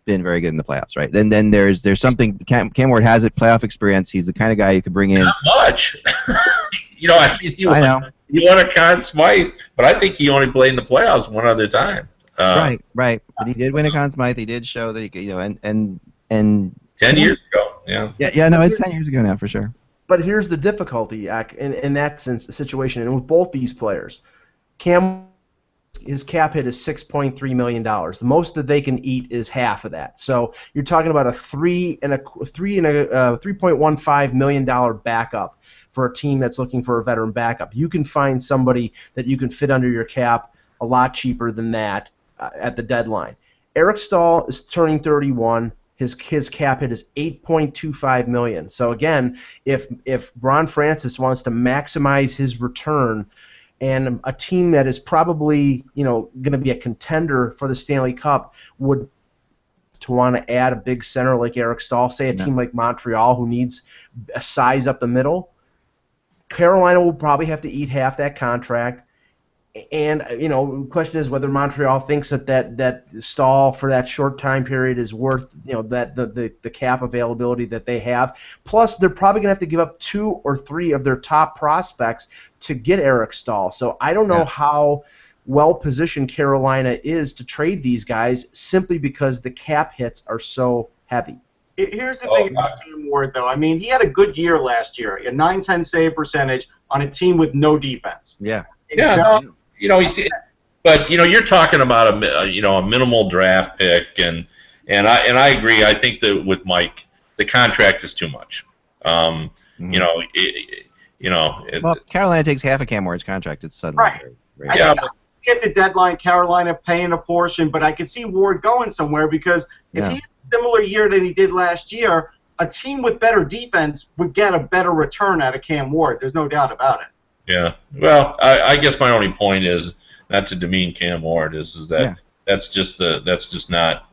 been very good in the playoffs, right? And then there's something. Cam Ward has playoff experience. He's the kind of guy you could bring in. Not much. I know. He won a Conn Smythe, but I think he only played in the playoffs one other time. Right. But he did win a Conn Smythe. He did show that he could, and 10 years ago. Yeah. No, it's 10 years ago now for sure. But here's the difficulty in that situation, and with both these players, his cap hit is $6.3 million. The most that they can eat is half of that. So you're talking about a $3.15 million backup for a team that's looking for a veteran backup. You can find somebody that you can fit under your cap a lot cheaper than that at the deadline. Eric Staal is turning 31. His cap hit is $8.25 million. So again, if Ron Francis wants to maximize his return, and a team that is probably going to be a contender for the Stanley Cup would to want to add a big center like Eric Staal, say a team like Montreal who needs a size up the middle. Carolina will probably have to eat half that contract. And, the question is whether Montreal thinks that Staal for that short time period is worth, that the cap availability that they have. Plus, they're probably going to have to give up 2 or 3 of their top prospects to get Eric Staal. So I don't know how well-positioned Carolina is to trade these guys simply because the cap hits are so heavy. Here's the thing about Cam Ward, though. I mean, he had a good year last year, a .910 save percentage on a team with no defense. Yeah. But you're talking about a minimal draft pick, and I agree. I think that with Mike, the contract is too much. Well, Carolina takes half of Cam Ward's contract. It's suddenly right. I get the deadline, Carolina paying a portion, but I could see Ward going somewhere because if he had a similar year than he did last year, a team with better defense would get a better return out of Cam Ward. There's no doubt about it. Yeah. Well, I guess my only point is not to demean Cam Ward is that that's just not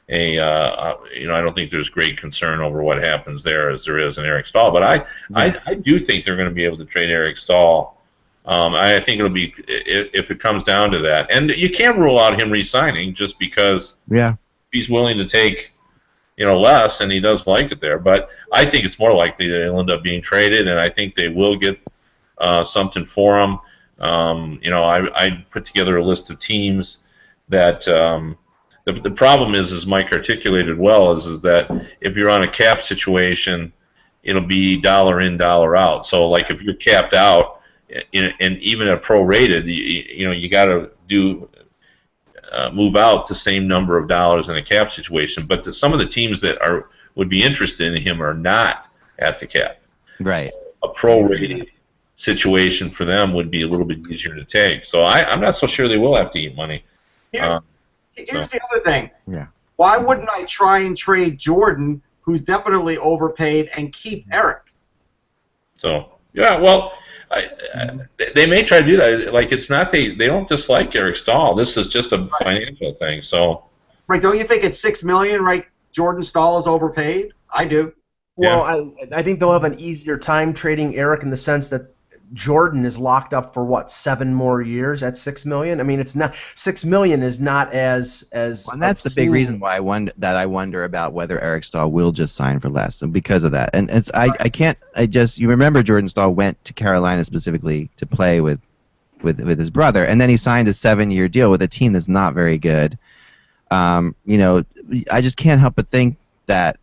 a I don't think there's great concern over what happens there as there is in Eric Staal, but I do think they're going to be able to trade Eric Staal. I think it'll be if it comes down to that, and you can't rule out him re-signing just because he's willing to take less and he does like it there. But I think it's more likely that he'll end up being traded, and I think they will get something for him. I put together a list of teams that the problem is, as Mike articulated well, is that if you're on a cap situation, it'll be dollar in, dollar out. So like if you're capped out, and even a prorated, you got to move out the same number of dollars in a cap situation. But some of the teams that would be interested in him are not at the cap. Right. So a prorated situation for them would be a little bit easier to take. So I'm not so sure they will have to eat money. Here's the other thing. Yeah. Why wouldn't I try and trade Jordan, who's definitely overpaid, and keep Eric? So well, they may try to do that. Like it's not they don't dislike Eric Staal. This is just a financial thing. So right, don't you think at $6 million, right? Jordan Staal is overpaid. I do. Well, I think they'll have an easier time trading Eric in the sense that Jordan is locked up for 7 more years at $6 million. I mean, it's not $6 million is not as. Well, and that's the big reason why I wonder about whether Eric Staal will just sign for less, and because of that. And it's you remember Jordan Staal went to Carolina specifically to play with his brother, and then he signed a 7-year deal with a team that's not very good. I just can't help but think that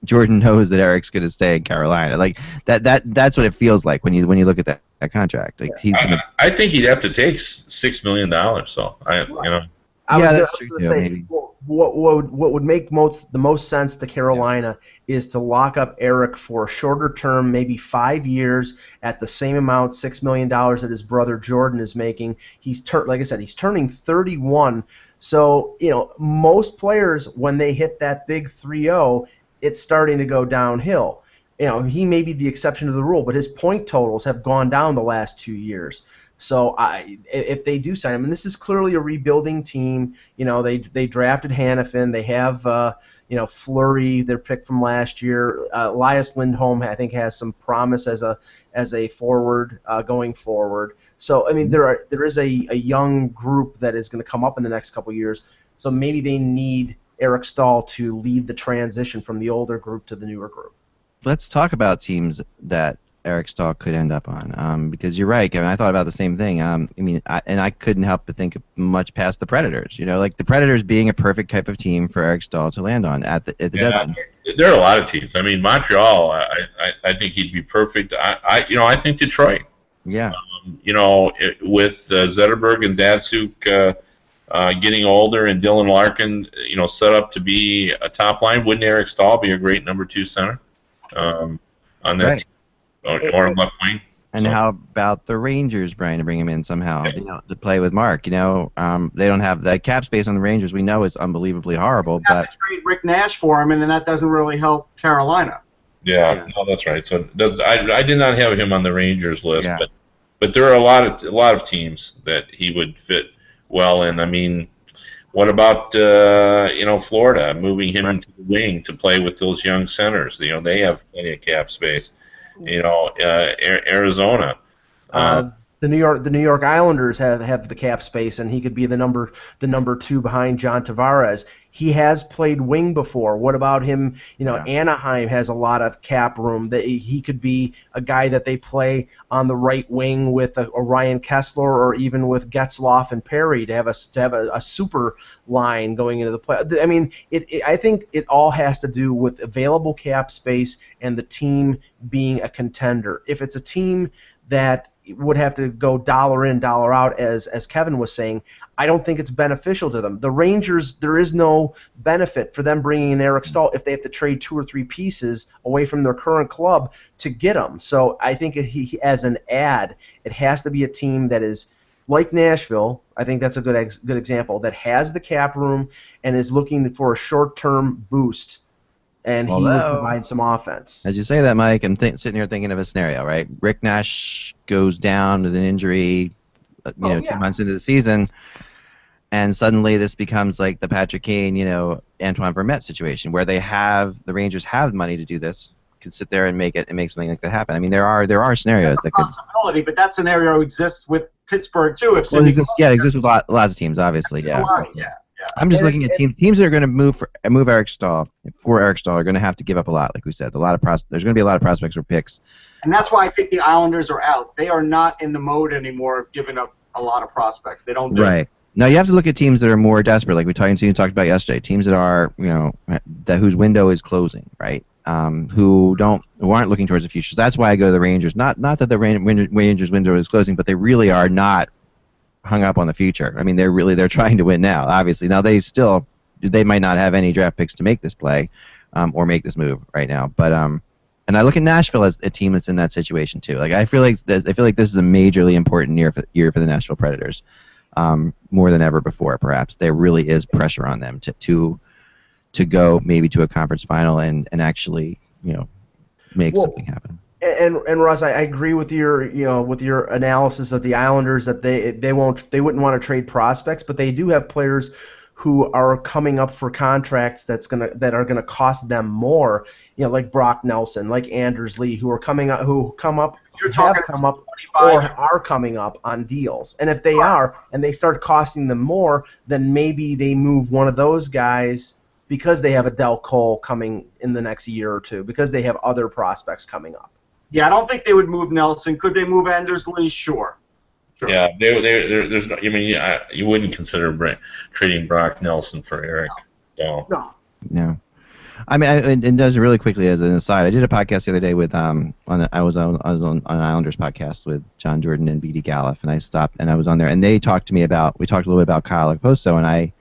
Jordan knows that Eric's going to stay in Carolina. Like that's what it feels like when you look at that contract. Like I think he'd have to take $6 million. So I was going to say what would make the most sense to Carolina is to lock up Eric for a shorter term, maybe 5 years at the same amount, $6 million that his brother Jordan is making. Like I said, he's turning 31. So most players when they hit that big 3-0. It's starting to go downhill. He may be the exception to the rule, but his point totals have gone down the last 2 years. So if they do sign him, and this is clearly a rebuilding team, they drafted Hannafin, they have Fleury, their pick from last year. Elias Lindholm, I think, has some promise as a forward going forward. So I mean, there is a young group that is going to come up in the next couple years. So maybe they need Eric Staal to lead the transition from the older group to the newer group. Let's talk about teams that Eric Staal could end up on, because you're right, Kevin. I thought about the same thing. I couldn't help but think much past the Predators. Like the Predators being a perfect type of team for Eric Staal to land on at the deadline. There are a lot of teams. I mean, Montreal. I think he'd be perfect. I think Detroit. Yeah. With Zetterberg and Datsuk. Getting older and Dylan Larkin, set up to be a top line. Wouldn't Eric Staal be a great number 2 center on that team? Or left wing? And how about the Rangers, Brian, to bring him in somehow, to play with Mark? They don't have the cap space on the Rangers. We know it's unbelievably horrible. But have to trade Rick Nash for him, and then that doesn't really help Carolina. Yeah, no, that's right. So I did not have him on the Rangers list, but there are a lot of teams that he would fit well in. I mean, What about Florida, moving him into the wing to play with those young centers? They have plenty of cap space. Arizona. The New York Islanders have the cap space, and he could be the number 2 behind John Tavares. He has played wing before. What about him? Anaheim has a lot of cap room. That he could be a guy that they play on the right wing with a Ryan Kessler, or even with Getzlaf and Perry to have a super line going into the play. I mean, I think it all has to do with available cap space and the team being a contender. If it's a team that would have to go dollar in, dollar out, as Kevin was saying, I don't think it's beneficial to them. The Rangers, there is no benefit for them bringing in Eric Staal if they have to trade 2 or 3 pieces away from their current club to get him. So I think as an ad, it has to be a team that is like Nashville. I think that's a good example, that has the cap room and is looking for a short-term boost. And he would provide some offense. As you say that, Mike, I'm sitting here thinking of a scenario, right? Rick Nash goes down with an injury, 2 months into the season, and suddenly this becomes like the Patrick Kane, Antoine Vermette situation, where the Rangers have money to do this, could sit there and make something like that happen. I mean, there are scenarios that could. Possibility, but that scenario exists with Pittsburgh too. It exists with lots of teams, obviously. Yeah. I'm just looking at teams that are going to move Eric Staal. For Eric Staal, are going to have to give up a lot, like we said. There's going to be a lot of prospects or picks. And that's why I think the Islanders are out. They are not in the mode anymore of giving up a lot of prospects. They don't do right. Now you have to look at teams that are more desperate, like we talked about yesterday. Teams that are, whose window is closing, right? Who aren't looking towards the future. So that's why I go to the Rangers. Not that the Rangers window is closing, but they really are not hung up on the future. I mean, they're trying to win now. Obviously, now they might not have any draft picks to make this play, or make this move right now. But and I look at Nashville as a team that's in that situation too. Like I feel like this is a majorly important year for the Nashville Predators, more than ever before. Perhaps there really is pressure on them to go maybe to a conference final and actually make something happen. And Russ, I agree with your analysis of the Islanders that they wouldn't want to trade prospects, but they do have players who are coming up for contracts that are gonna cost them more, like Brock Nelson, like Anders Lee, who come up or are coming up on deals. And if they are and they start costing them more, then maybe they move one of those guys because they have a Del Cole coming in the next year or two, because they have other prospects coming up. Yeah, I don't think they would move Nelson. Could they move Anders Lee? Sure. Yeah, there's no. I mean, you wouldn't consider trading Brock Nelson for Eric. No. I mean, and does really quickly as an aside, I did a podcast the other day with I was on an Islanders podcast with John Jordan and BD Galliff, and I stopped and I was on there, and we talked a little bit about Kyle Okposo, and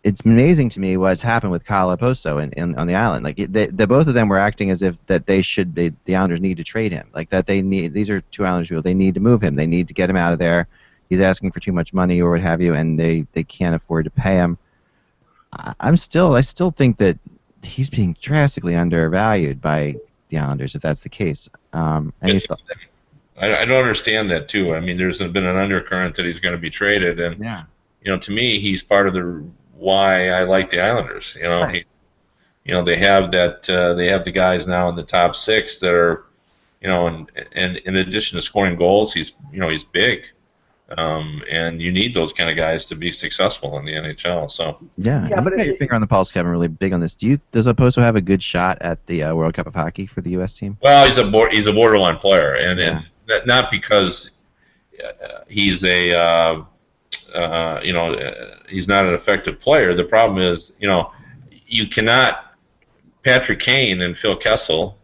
it's amazing to me what's happened with Kyle Okposo on the island. Like the both of them were acting as if that the Islanders need to trade him. Like that these are 2 Islanders people. They need to move him. They need to get him out of there. He's asking for too much money or what have you, and they can't afford to pay him. I still think that he's being drastically undervalued by the Islanders if that's the case. I don't understand that too. I mean, there's been an undercurrent that he's going to be traded, and to me, he's part of why I like the Islanders. Right. They have the guys now in the top 6 that are, and in addition to scoring goals, he's big, and you need those kind of guys to be successful in the NHL. So yeah, but got your finger on the pulse, Kevin. Really big on this. Does Okposo have a good shot at the World Cup of Hockey for the U.S. team? Well, he's a borderline player, and not because he's a he's not an effective player. The problem is, you cannot Patrick Kane and Phil Kessel,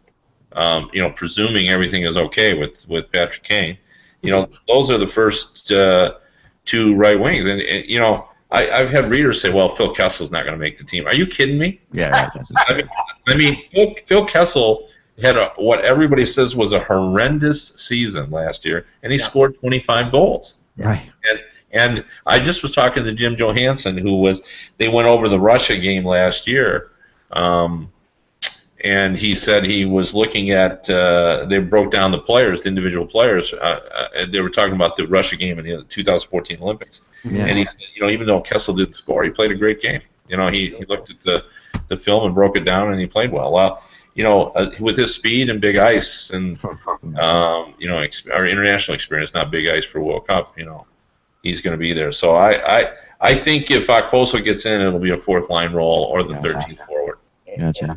presuming everything is okay with Patrick Kane, those are the first 2 right wings, and I've had readers say, well, Phil Kessel's not going to make the team. Are you kidding me? Yeah. I mean, Phil Kessel had what everybody says was a horrendous season last year, and he scored 25 goals. Right. And I just was talking to Jim Johansson, they went over the Russia game last year, and he said he was looking at. They broke down the players, the individual players. They were talking about the Russia game in the 2014 Olympics, and he said, even though Kessel didn't score, he played a great game. He looked at the film and broke it down, and he played well. Well, with his speed and big ice and our international experience, not big ice for World Cup, he's going to be there. So I think if Okposo gets in, it'll be a fourth line role or the 13th forward. Gotcha.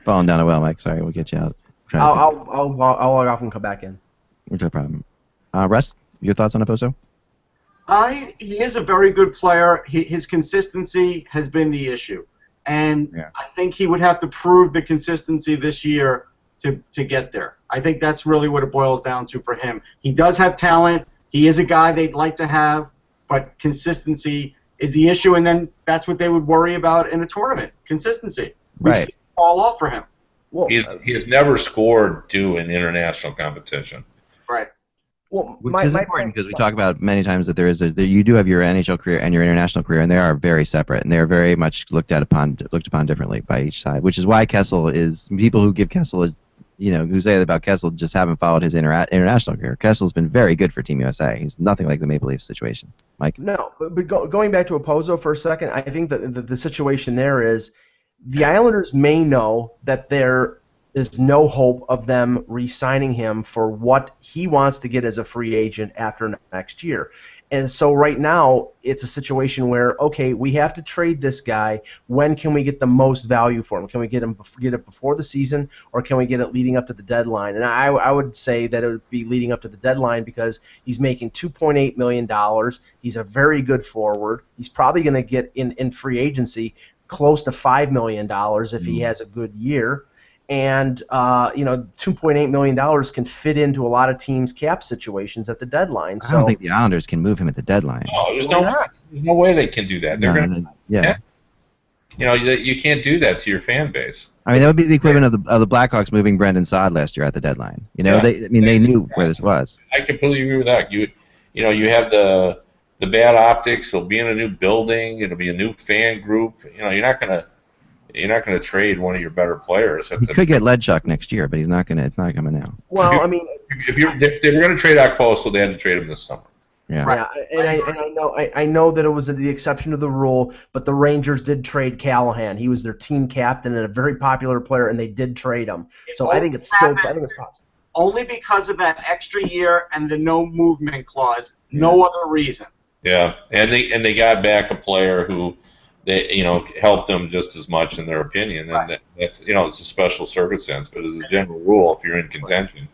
Falling down a well, Mike. Sorry, we'll get you out. I'll log off and come back in. No problem. Russ, your thoughts on Okposo? He is a very good player. His consistency has been the issue, and I think he would have to prove the consistency this year to get there. I think that's really what it boils down to for him. He does have talent. He is a guy they'd like to have, but consistency is the issue, and then that's what they would worry about in a tournament, consistency. We've seen it fall off for him. Well, he has never scored in international competition. Right. Well, which is important because we talk about many times that you do have your NHL career and your international career, and they are very separate, and they are very much looked upon differently by each side. Which is why Kessel is people who give Kessel who say that about Kessel just haven't followed his international career. Kessel's been very good for Team USA. He's nothing like the Maple Leafs situation. Mike? No, but going back to Okposo for a second, I think that the situation there is the Islanders may know that there is no hope of them re-signing him for what he wants to get as a free agent after next year. And so right now, it's a situation where, okay, we have to trade this guy. When can we get the most value for him? Can we get it before the season, or can we get it leading up to the deadline? And I would say that it would be leading up to the deadline because he's making $2.8 million. He's a very good forward. He's probably going to get in free agency close to $5 million if he has a good year. And $2.8 million can fit into a lot of teams' cap situations at the deadline. So I don't think the Islanders can move him at the deadline. No, there's no way they can do that. They're you can't do that to your fan base. I mean, that would be the equivalent of the Blackhawks moving Brendan Saad last year at the deadline. They knew where this was. I completely agree with that. You have the bad optics. It'll be in a new building. It'll be a new fan group. You're not gonna trade one of your better players. He could get Ledchuk next year, but he's not gonna. It's not coming now. Well, I mean, if they were gonna trade Okposo, they had to trade him this summer. Yeah. Right. And I know that it was the exception to the rule, but the Rangers did trade Callahan. He was their team captain and a very popular player, and they did trade him. So I think it's possible. Only because of that extra year and the no movement clause. No other reason. Yeah, and they got back a player who they helped them just as much in their opinion, and that's it's a special circumstance. But as a general rule, if you're in contention,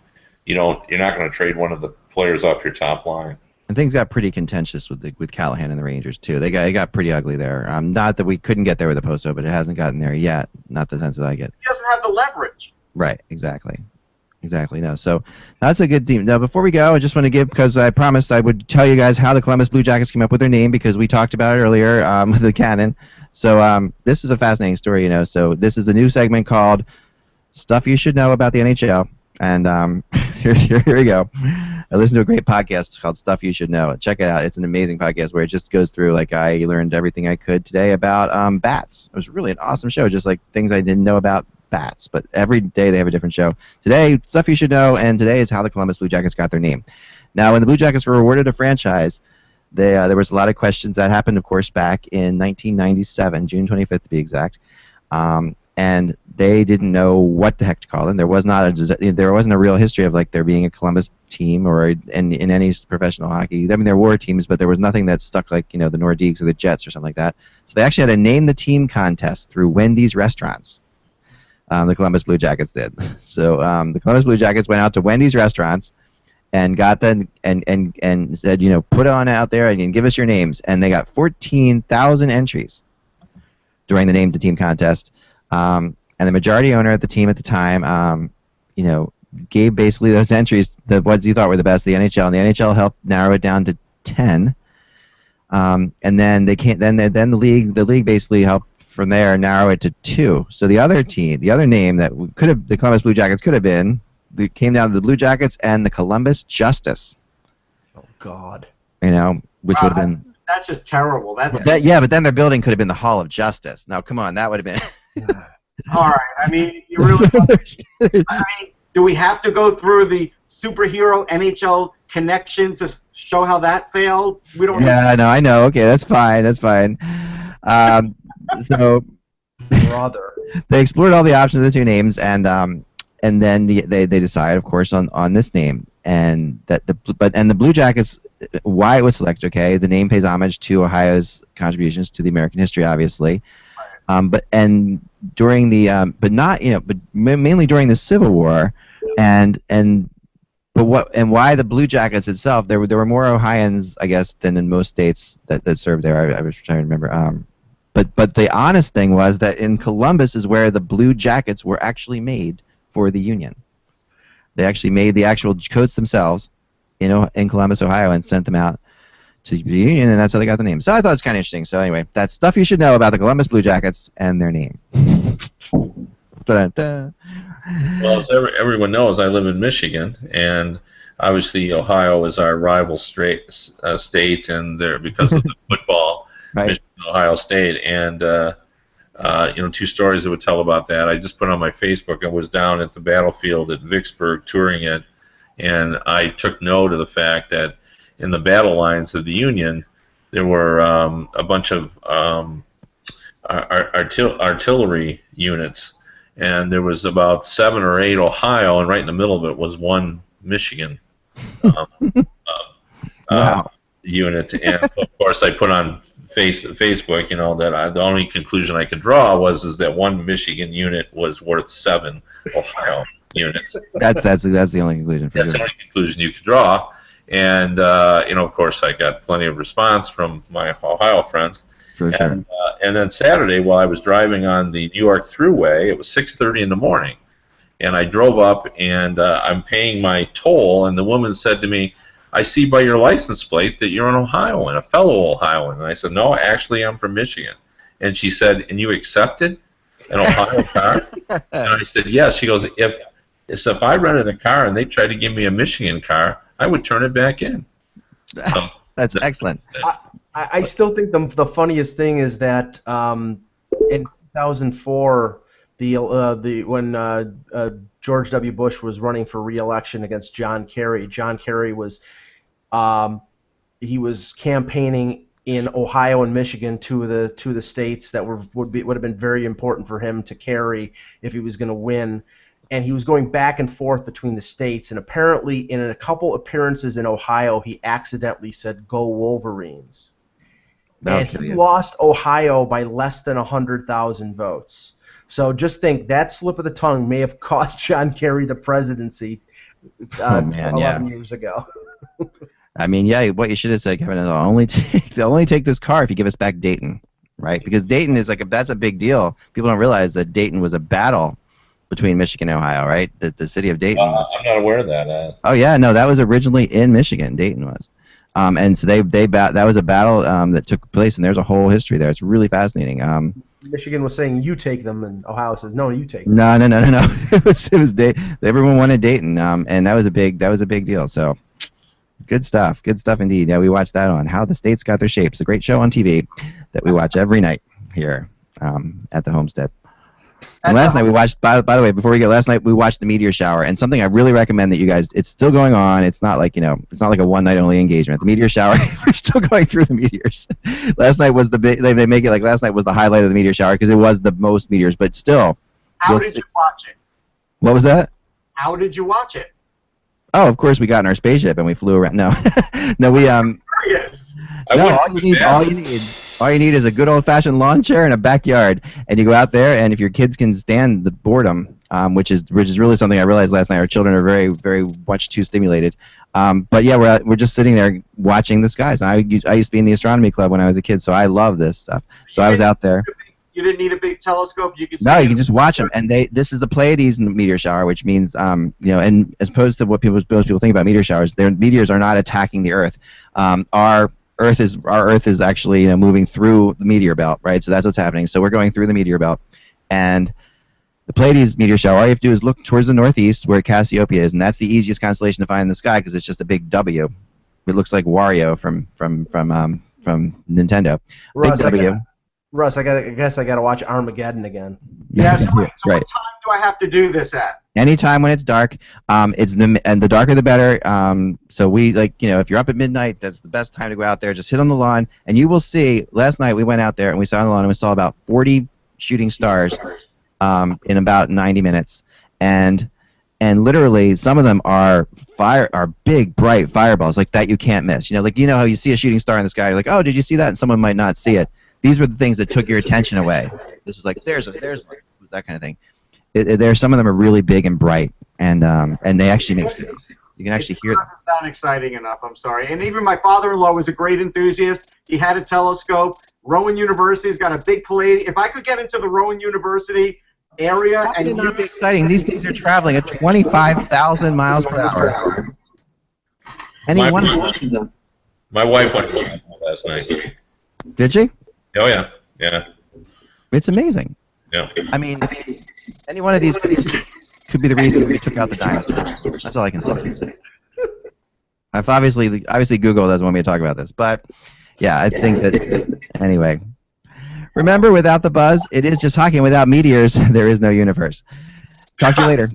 you're not going to trade one of the players off your top line. And things got pretty contentious with Callahan and the Rangers too. It got pretty ugly there. Not that we couldn't get there with Okposo, but it hasn't gotten there yet. Not the sense that I get. He doesn't have the leverage. Right. Exactly. No. So that's a good team. Now, before we go, I just want to give, because I promised I would tell you guys how the Columbus Blue Jackets came up with their name, because we talked about it earlier with the Cannon. So this is a fascinating story, So this is a new segment called Stuff You Should Know About the NHL. And here we go. I listened to a great podcast called Stuff You Should Know. Check it out. It's an amazing podcast where it just goes through, I learned everything I could today about bats. It was really an awesome show, just like things I didn't know about bats. But every day they have a different show. Today, Stuff You Should Know, and today is how the Columbus Blue Jackets got their name. Now, when the Blue Jackets were awarded a franchise, there was a lot of questions that happened, of course, back in 1997, June 25th to be exact. And they didn't know what the heck to call them. There wasn't a real history of there being a Columbus team or in any professional hockey. I mean, there were teams, but there was nothing that stuck the Nordiques or the Jets or something like that. So they actually had a name the team contest through Wendy's restaurants. The Columbus Blue Jackets did. So the Columbus Blue Jackets went out to Wendy's restaurants and got them and said, put on out there and give us your names. And they got 14,000 entries during the name to team contest. And the majority owner at the team at the time, gave basically those entries the ones he thought were the best to the NHL, and the NHL helped narrow it down to 10. And then the league basically helped from there narrow it to 2. So the other name that the Columbus Blue Jackets could have been, came down to the Blue Jackets and the Columbus Justice. Oh God. Which would have been. That's just terrible. That's Yeah, but then their building could have been the Hall of Justice. Now, come on, that would have been. all right. I mean, you really. I mean, do we have to go through the superhero NHL connection to show how that failed? We don't. Yeah, no, I know. Okay, that's fine. That's fine. So Brother. they explored all the options of the two names, and then they decide, of course, on this name, and the Blue Jackets. Why it was selected? Okay, the name pays homage to Ohio's contributions to the American history, obviously, but mainly during the Civil War, but why the Blue Jackets itself? There were more Ohioans, I guess, than in most states that served there. I was trying to remember. But the honest thing was that in Columbus is where the Blue Jackets were actually made for the Union. They actually made the actual coats themselves in Columbus, Ohio, and sent them out to the Union, and that's how they got the name. So I thought it's kind of interesting. So anyway, that's stuff you should know about the Columbus Blue Jackets and their name. Well, as everyone knows, I live in Michigan, and obviously Ohio is our rival state, and there because of the football, right. Michigan, Ohio State, and two stories that would tell about that. I just put on my Facebook. I was down at the battlefield at Vicksburg touring it, and I took note of the fact that in the battle lines of the Union, there were a bunch of artillery units, and there was about 7 or 8 Ohio, and right in the middle of it was one Michigan unit. And of course, I put on Facebook, that the only conclusion I could draw was that one Michigan unit was worth 7 Ohio units. That's the only conclusion. That's the only conclusion you could draw. And of course, I got plenty of response from my Ohio friends. For sure. And then Saturday, while I was driving on the New York Thruway, it was 6:30 in the morning, and I drove up, and I'm paying my toll, and the woman said to me, "I see by your license plate that you're an Ohioan, a fellow Ohioan." And I said, "No, actually, I'm from Michigan." And she said, "And you accepted an Ohio car?" And I said, "Yes." She goes, If I rented a car and they tried to give me a Michigan car, I would turn it back in." So, that's excellent. I still think the funniest thing is that in 2004, when George W. Bush was running for re-election against John Kerry was he was campaigning in Ohio and Michigan, two of the states that would have been very important for him to carry if he was going to win. And he was going back and forth between the states, and apparently in a couple appearances in Ohio, he accidentally said, "Go Wolverines." And he lost Ohio by less than 100,000 votes. So just think, that slip of the tongue may have cost John Kerry the presidency 11 years ago. I mean, yeah, what you should have said, Kevin, is they'll only take this car if you give us back Dayton, right? Because Dayton is that's a big deal. People don't realize that Dayton was a battle between Michigan and Ohio, right? The city of Dayton. I'm not aware of that. Oh yeah, no, that was originally in Michigan. Dayton was, and so that was a battle that took place, and there's a whole history there. It's really fascinating. Michigan was saying, "You take them," and Ohio says, "No, you take them." No. it was everyone wanted Dayton, and that was a big deal. So good stuff indeed. Yeah, we watched that on How the States Got Their Shapes, a great show on TV that we watch every night here at the Homestead. And last night we watched, by the way, before we go, last night we watched the meteor shower, and something I really recommend that you guys, it's still going on. It's not like, it's not like a one-night only engagement. The meteor shower, we're still going through the meteors. Last night was the big, they make it like last night was the highlight of the meteor shower because it was the most meteors, but still. How did you watch it? What was that? How did you watch it? Oh, of course we got in our spaceship and we flew around. No, we Yes. All you need is a good old-fashioned lawn chair and a backyard, and you go out there. And if your kids can stand the boredom, which is really something I realized last night, our children are very, very much too stimulated. But yeah, we're just sitting there watching the skies. I used to be in the astronomy club when I was a kid, so I love this stuff. So I was out there. You didn't need a big telescope. You could. No, you can just watch them, and this is the Pleiades meteor shower, which means and as opposed to what most people think about meteor showers, their meteors are not attacking the Earth. Our Earth is actually moving through the meteor belt, right? So that's what's happening. So we're going through the meteor belt, and the Pleiades meteor shower. All you have to do is look towards the northeast where Cassiopeia is, and that's the easiest constellation to find in the sky because it's just a big W. It looks like Wario from from Nintendo. Russ, Big W. I guess I gotta watch Armageddon again. Yeah, so what Right. time do I have to do this at? Anytime when it's dark, and the darker the better. So we if you're up at midnight, that's the best time to go out there. Just hit on the lawn, and you will see. Last night we went out there and we saw on the lawn and we saw about 40 shooting stars in about 90 minutes, and literally some of them are big bright fireballs like that you can't miss. How you see a shooting star in the sky, you're like, oh, did you see that? And someone might not see it. These were the things that took your attention away. This was like there's that kind of thing. Some of them are really big and bright, and they actually make sense. You can actually hear. It doesn't sound exciting enough. I'm sorry. And even my father-in-law was a great enthusiast. He had a telescope. Rowan University's got a big Palladium. If I could get into the Rowan University area, How could it not be exciting? These things are traveling at 25,000 miles per hour. My wife went last night. Did she? Oh yeah, yeah. It's amazing. Yeah. I mean, any one of these could be the reason we took out the dinosaurs. That's all I can say. I've obviously Google doesn't want me to talk about this, but yeah, I think that anyway. Remember, without the buzz, it is just hockey, and without meteors, there is no universe. Talk to you later.